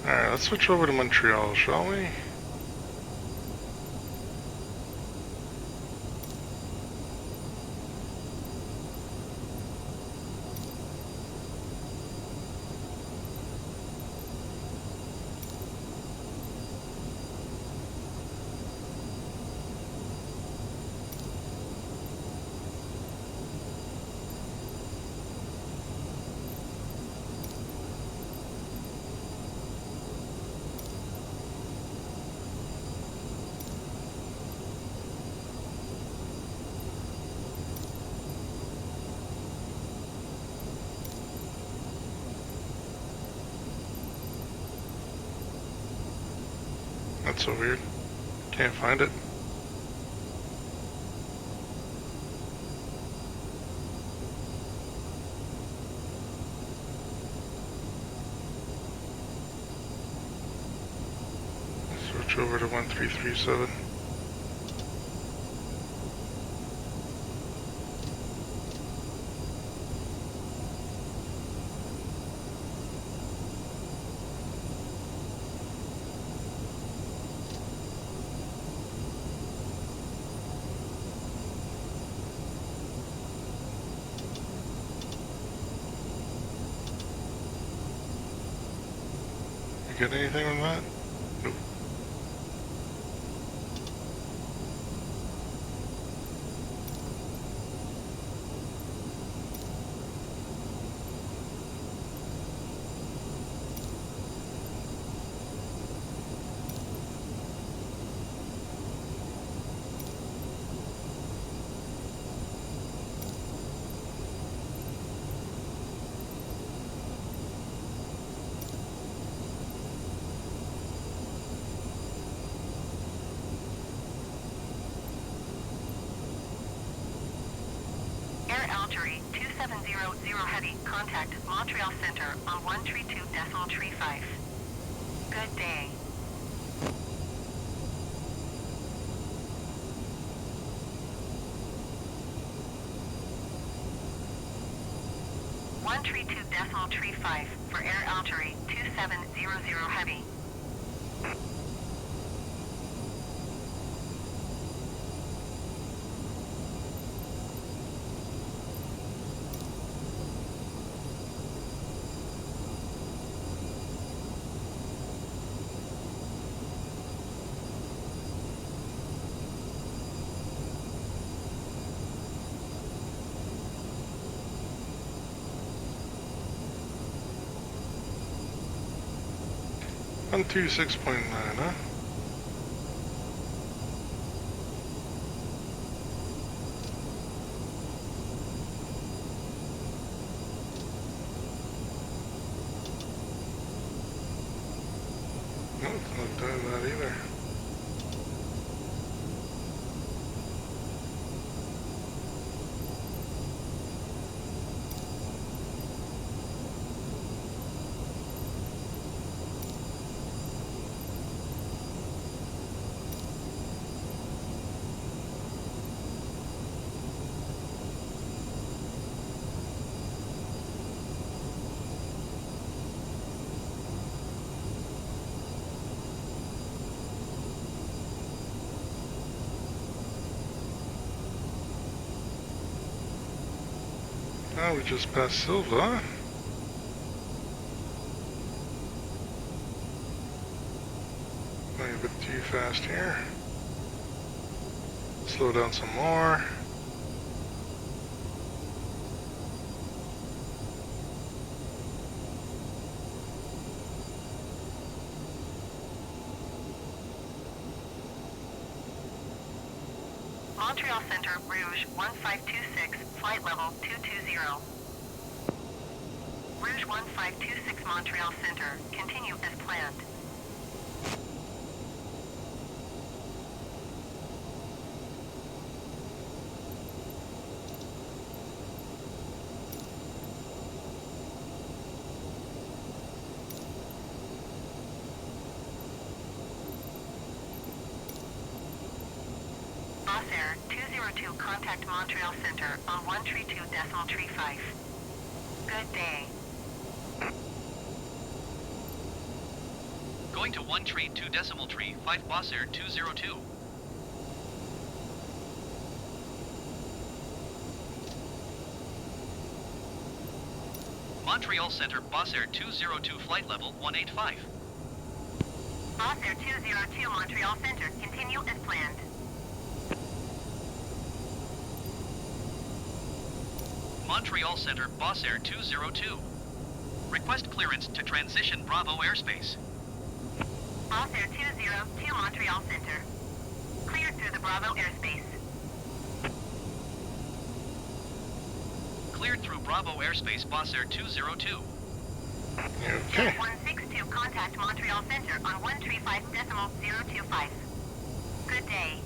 Alright, let's switch over to Montreal, shall we? That's so weird. Can't find it. Switch over to 1337. You get anything on that? Nope. Air Algerie 2700 Heavy, contact Montreal Center on 132.35. Good day. One 132.35 for Air Algerie 2700 Heavy. One 126.9, huh? No, it's not doing that either. Now we just passed Silva. Going a bit too fast here. Slow down some more. Montreal Center, Rouge 1526, flight level 220. Rouge 1526 Montreal Center, continue as planned. Boss Air 202, contact Montreal Center on 132.35. Good day. Going to 132.35, Boss Air 202. Montreal Center, Boss Air 202, flight level 185. Boss Air 202, Montreal Center, continue as planned. Montreal Center, Boss Air 202. Request clearance to transition Bravo airspace. Boss Air 202, Montreal Center. Cleared through the Bravo airspace. Cleared through Bravo airspace, Boss Air 202. Okay. 162, contact Montreal Center on 135.025. Good day.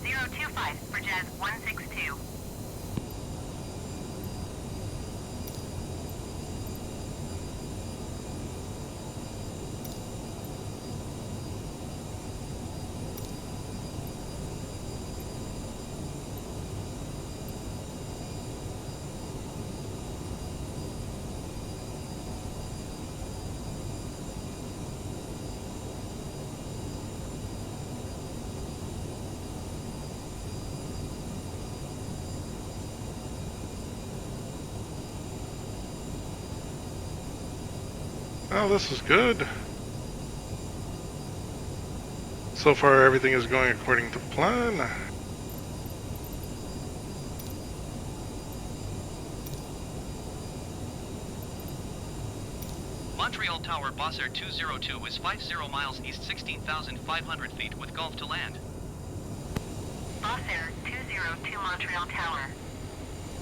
.025 for Jazz 162. Well, this is good. So far, everything is going according to plan. Montreal Tower, Boss Air 202 is 50 miles east, 16,500 feet with Gulf to land. Boss Air 202, Montreal Tower.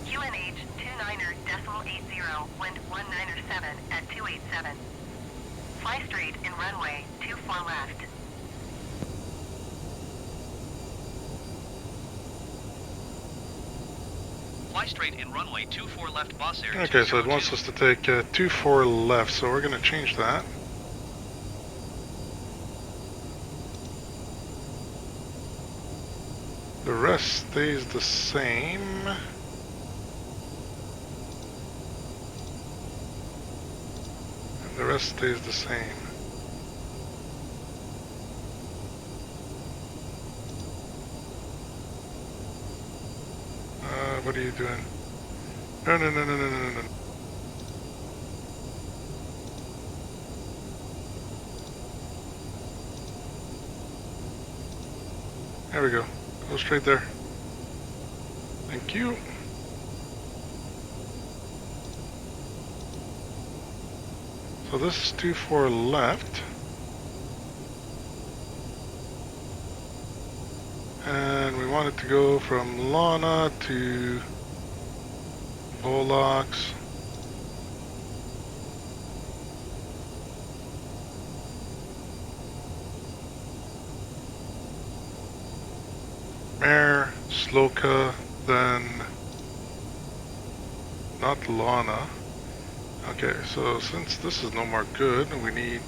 QNH 29er.80, wind 197 at 287. Fly straight in runway 24 left. Fly straight in runway 24 left, Boss Air Okay, so it 202. wants us to take 24 left, so we're going to change that. The rest stays the same. And the rest stays the same. What are you doing? No, no, no, no, no, no, no. There we go. Go straight there. Thank you. So this is 24 left. And we want it to go from Lana to Volox. Mare, Sloka, then not Lana. Okay, so since this is no more good, we need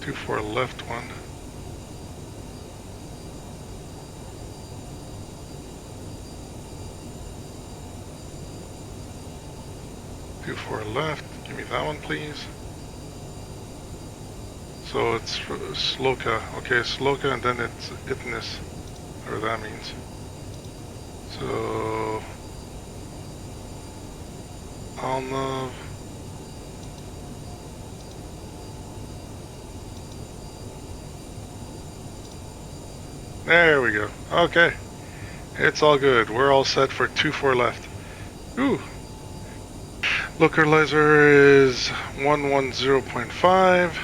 24 left one. Two four left. Give me that one, please. So it's Sloka. Okay, Sloka, and then it's Itness, whatever that means. So Alnov. There we go. Okay. It's all good. We're all set for 2-4 left. Ooh. Localizer is 110.5.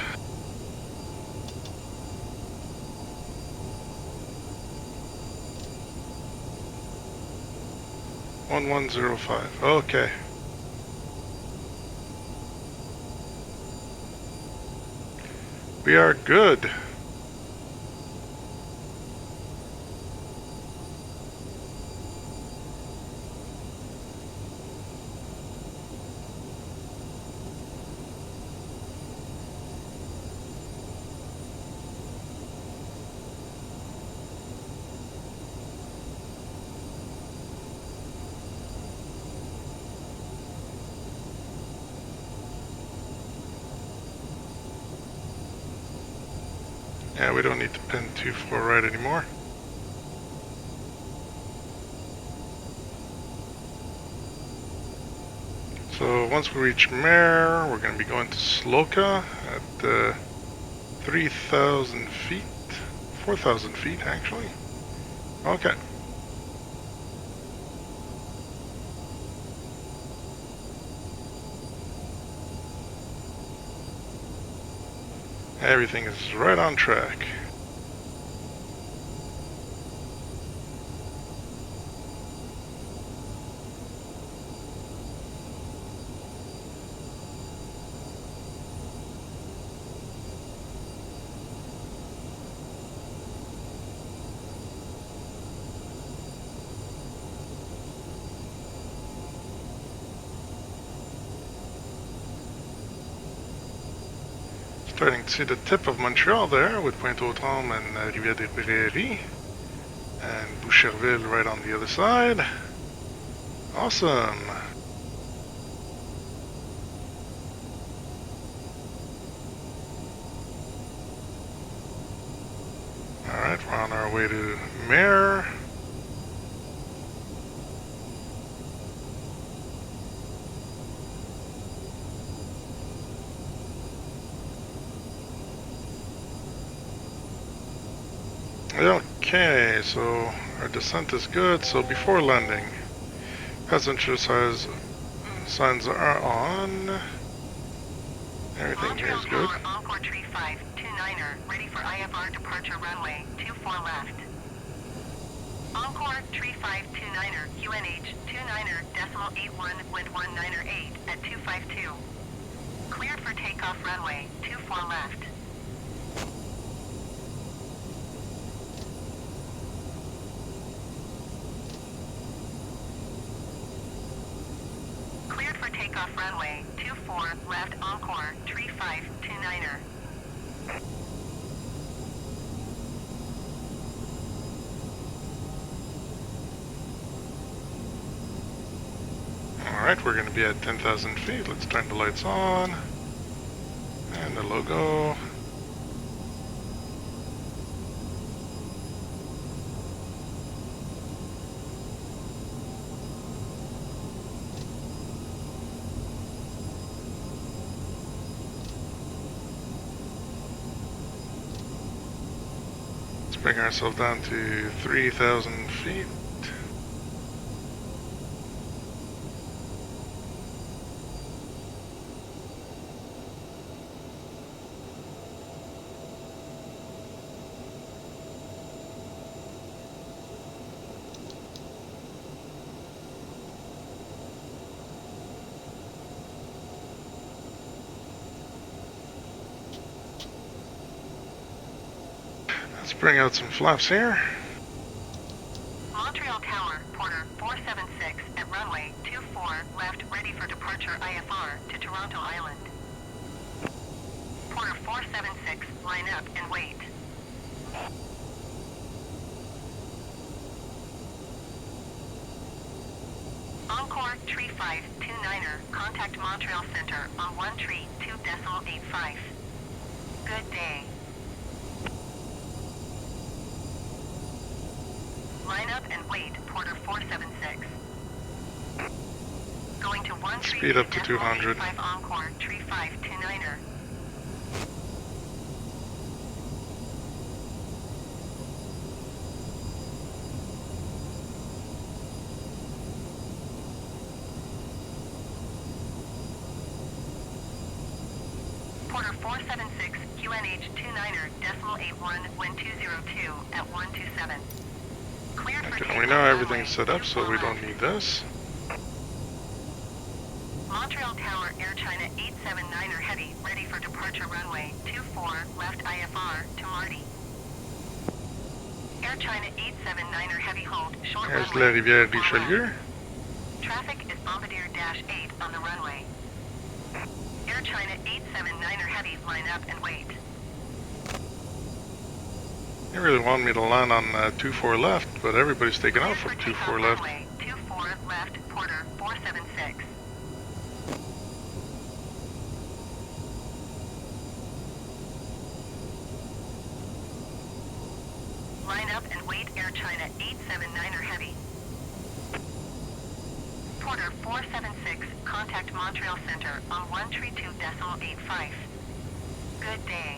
1105. Okay. We are good. Yeah, we don't need to pin 2-4 right anymore. So once we reach Mare, we're going to be going to Sloka at 3,000 feet. 4,000 feet, actually. Okay. Everything is right on track. Starting to see the tip of Montreal there with Pointe-aux-Trembles and Rivière-des-Prairies. And Boucherville right on the other side. Awesome. Alright, we're on our way to Mare. Okay, so our descent is good. So before landing, passenger signs are on. Everything here is good. Encore Tree 529er, ready for IFR departure runway 24 left. Encore Tree 529er, QNH 29er, decimal 81, wind 198 at 252. Cleared for takeoff runway 24 left. Cleared for takeoff runway 24 left, Encore Tree 529er. Alright, we're going to be at 10,000 feet. Let's turn the lights on. And the logo. Let's bring ourselves down to 3,000 feet. Let's bring out some flaps here. Montreal Tower, Porter 476 at runway 24 left, ready for departure IFR to Toronto Island. Porter 476, line up and wait. Encore Tree 529er, contact Montreal Center on 1 tree 2.85. Good day. Line up and wait, Porter 476. Going to 1 Speed up to 200. 5 Encore, tree 529er. Porter 476, QNH 29er, decimal 81, wind 202 at 127. Cleared for Okay, takeoff we know everything's runway set up, so 24 we don't left. need this. Montreal Tower, Air China 879er Heavy, ready for departure runway 24 left IFR to Marty. Air China 879er Heavy hold, short Here's runway. la rivière 24 Richelieu. left. Traffic is Bombardier Dash 8 on the runway. Air China 879er Heavy, line up and wait. They really want me to land on 24 left, but everybody's taking off from 24 left. Runway 24 left, Porter 476. Line up and wait, Air China 879er Heavy. Porter 476, contact Montreal Center on 132.85. Good day.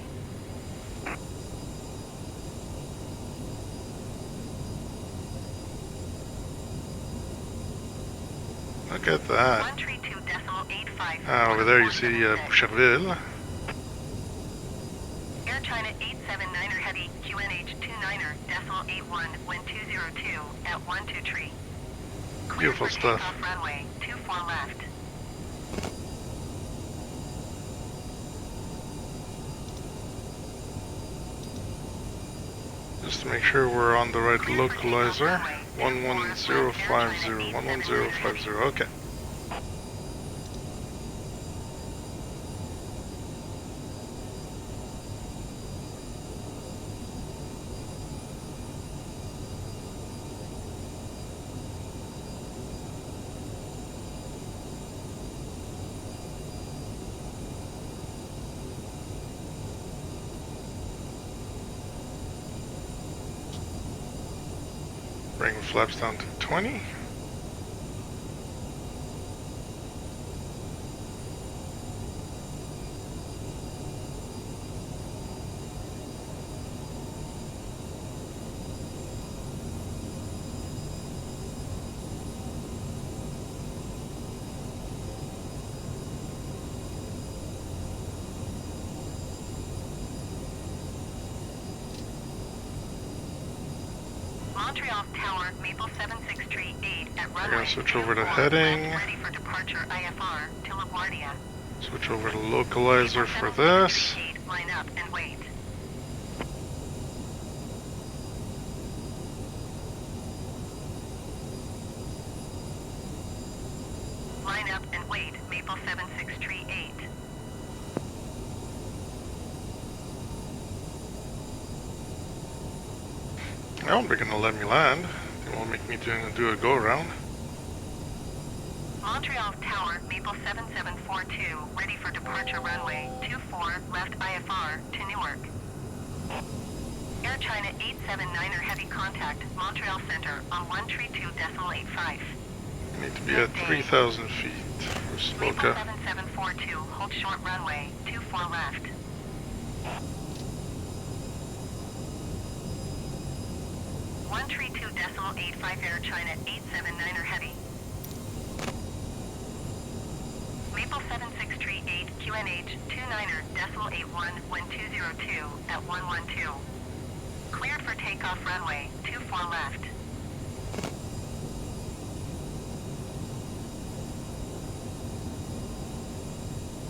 Look at that. 132.85. Over there you see Boucherville. Air China 879er Heavy, QNH 29er, decimal 81, wind 202 at 123. Clear Beautiful for stuff. takeoff runway 24 left. Just to make sure we're on the right localizer. 11050, 11050, okay. Bring the flaps down to 20. Montreal Tower, Maple 7638 at We're runway gonna switch over to 24 heading. left, ready for departure IFR to LaGuardia. Switch over to localizer for this. Line up and wait. Line up and wait, Maple 7638. I don't think they're gonna let me land. They won't make me do a go around. Montreal Tower, Maple 7742, ready for departure runway 24 left IFR to Newark. Air China 879er Heavy contact, Montreal Center on 132.85. I need to be at 3,000 feet for Maple Spoka. 7742, hold short runway 24 left. One 132.85 Air China 879er Heavy. Maple 7638 QNH 29er decimal 81 wind 202 at 112. Cleared for takeoff runway 24 left.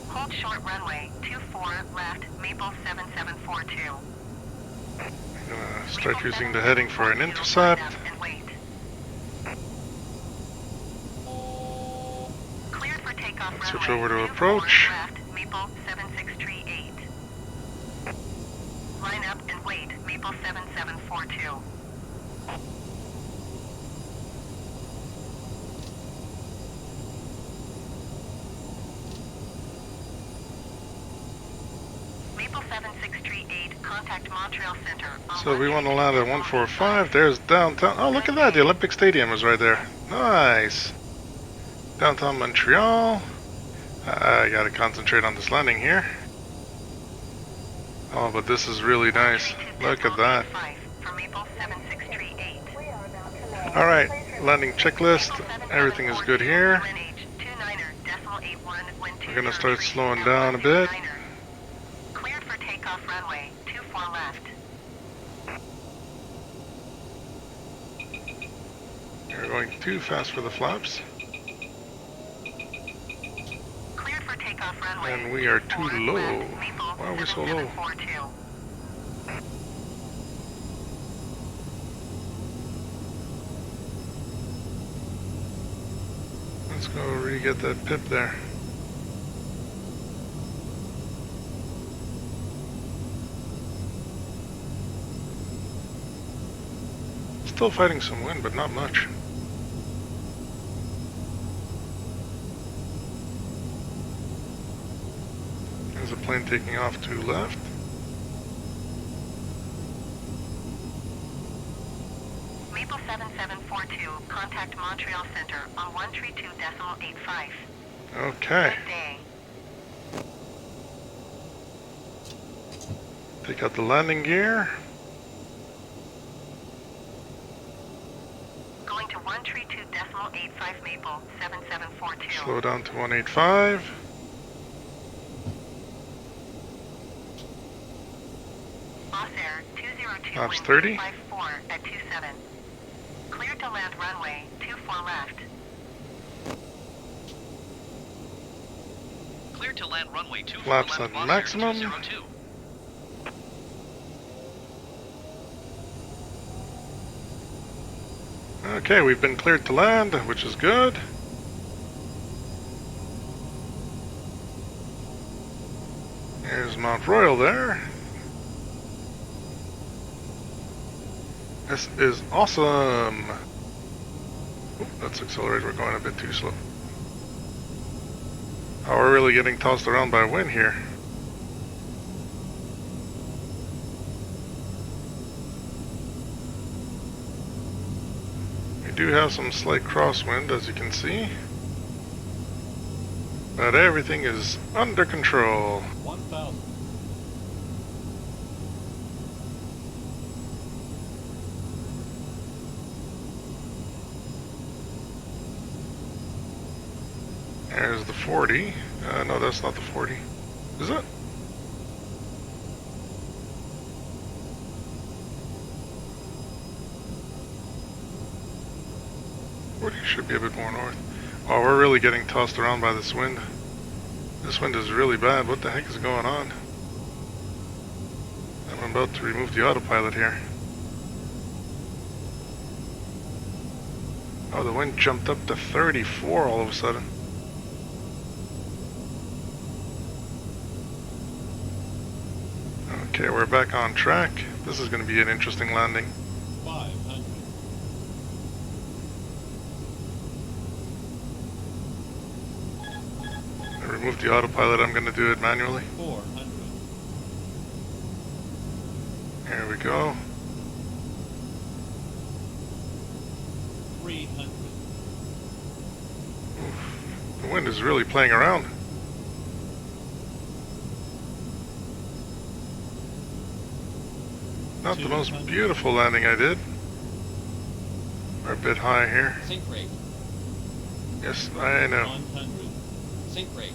Hold short runway 24 left Maple 7742. I'm gonna start using the heading for an intercept. And wait. Cleared for takeoff Let's switch runway over to 24 approach. left Maple 7638. Line up and wait Maple 7742. Maple 7638, contact Montreal Center. So we want to land at 145. There's downtown. Oh, look at that. The Olympic Stadium is right there. Nice. Downtown Montreal. I gotta concentrate on this landing here. Oh, but this is really nice. Look at that. Alright, landing checklist. Everything is good here. We're gonna start slowing down a bit. Cleared for takeoff runway 24 left. You're going too fast for the flaps. Cleared for takeoff runway. And we are too 24 low. left, Maple Why are we so low? 7742. Let's go re-get that pip there. Still fighting some wind, but not much. There's a plane taking off to left. Maple 7742, contact Montreal Center on 132.85. Okay. Good day. Take out the landing gear. Going to 132.85 Maple 7742. Slow down to 185. Boss Air 202 Flaps wind 30. 254 at 27. Cleared to land runway 24 left. Cleared to land runway 24 Flaps left. at Boss maximum. Air 202. Okay, we've been cleared to land, which is good. Here's Mount Royal there. This is awesome. Oop, let's accelerate, we're going a bit too slow. Oh, we're really getting tossed around by wind here. We do have some slight crosswind, as you can see. But everything is under control. 1,000. There's the 40. No, that's not the 40. Is it? Should be a bit more north. Oh, we're really getting tossed around by this wind. This wind is really bad. What the heck is going on? I'm about to remove the autopilot here. Oh, the wind jumped up to 34 all of a sudden. Okay, we're back on track. This is going to be an interesting landing. 500. I removed the autopilot. I'm going to do it manually. 400. There we go. 300. The wind is really playing around. Not the most 200. beautiful landing I did. We're a bit high here. Sink rate. Yes, I know. 100. Sink rate.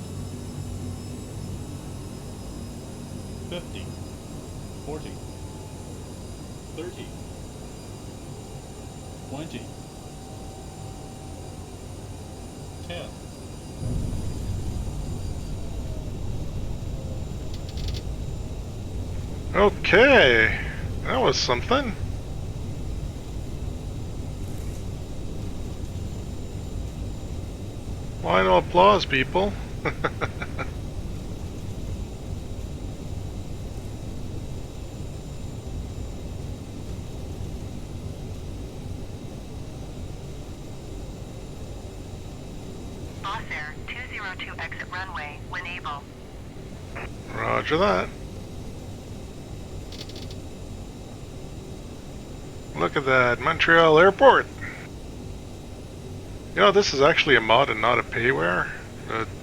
50. 40. 30. 20. 10. Okay, that was something. Why no applause, people? Boss Air 202 exit runway when able. Roger that. Look at that, Montreal Airport. You know, this is actually a mod and not a payware.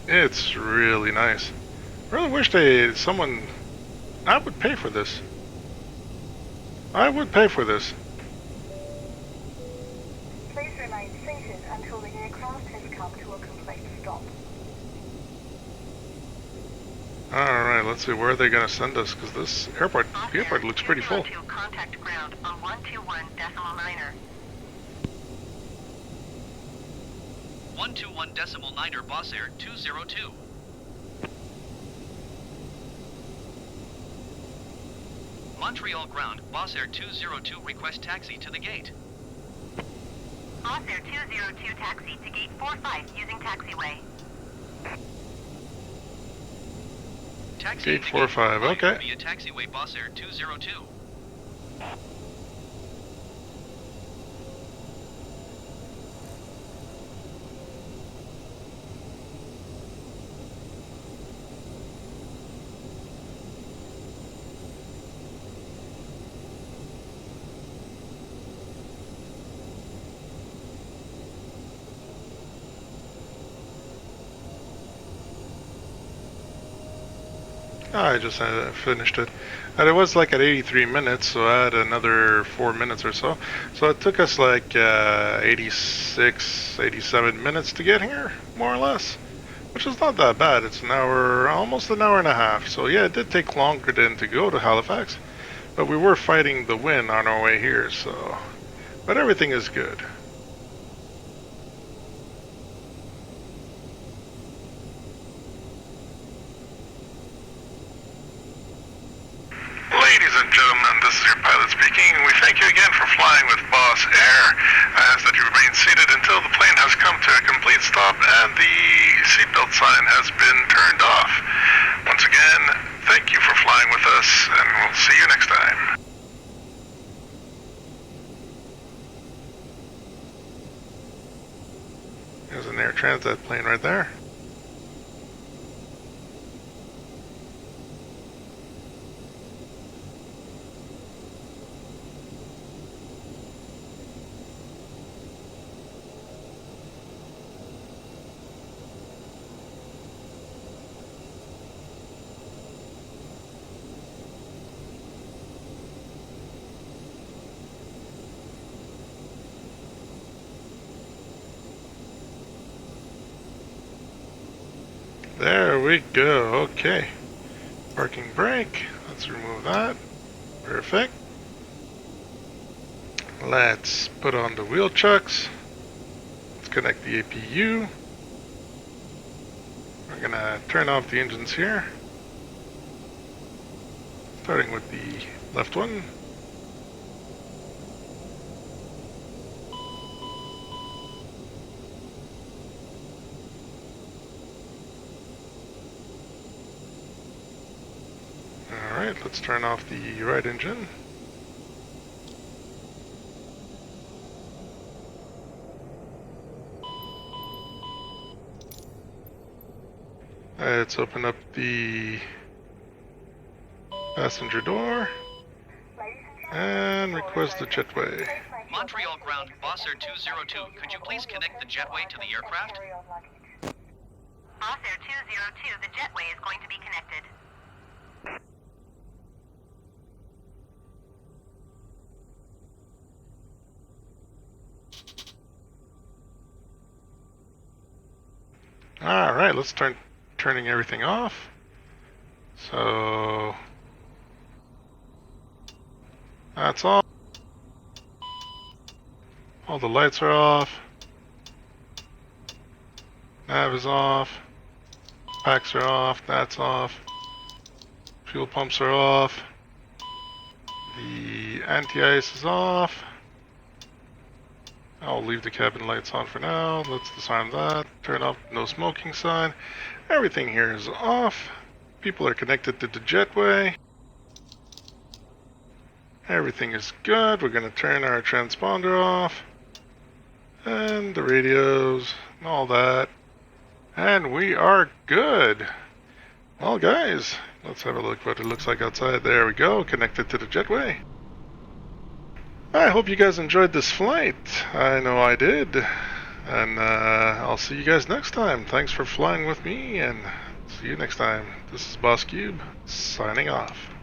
It's really nice. I really wish someone... I would pay for this. I would pay for this. Please remain seated until the aircraft has come to a complete stop. Alright, let's see, where are they going to send us? Because this airport, the airport looks pretty full. Contact ground on 121.9er. 121.9er, Boss Air 202. Montreal ground, Boss Air 202, request taxi to the gate. Boss Air 202 taxi to gate 45 using taxiway. Taxi Gate to 45, okay. Via taxiway, Boss Air 202. I just finished it. And it was like at 83 minutes, so I had another 4 minutes or so. So it took us like 86, 87 minutes to get here, more or less. Which is not that bad. It's an hour, almost an hour and a half. So yeah, it did take longer than to go to Halifax. But we were fighting the wind on our way here, so... But everything is good. Ladies and gentlemen, this is your pilot speaking. We thank you again for flying with Boss Air. I ask that you remain seated until the plane has come to a complete stop and the seatbelt sign has been turned off. Once again, thank you for flying with us, and we'll see you next time. There's an Air Transat plane right there. There we go, okay. Parking brake, let's remove that. Perfect. Let's put on the wheel chucks. Let's connect the APU. We're gonna turn off the engines here. Starting with the left one. Alright, let's turn off the right engine. Let's open up the passenger door and request the jetway. Montreal ground, Boss Air 202, could you please connect the jetway to the aircraft? Boss Air 202, the jetway is going to be connected. Alright, let's start turning everything off. So that's all. All the lights are off. Nav is off. Packs are off. That's off. Fuel pumps are off. The anti-ice is off. I'll leave the cabin lights on for now. Let's disarm that. Turn off no smoking sign. Everything here is off. People are connected to the jetway. Everything is good. We're going to turn our transponder off. And the radios and all that. And we are good. Well, guys, let's have a look what it looks like outside. There we go. Connected to the jetway. I hope you guys enjoyed this flight. I know I did. And I'll see you guys next time. Thanks for flying with me, and see you next time. This is Boss Cube, signing off.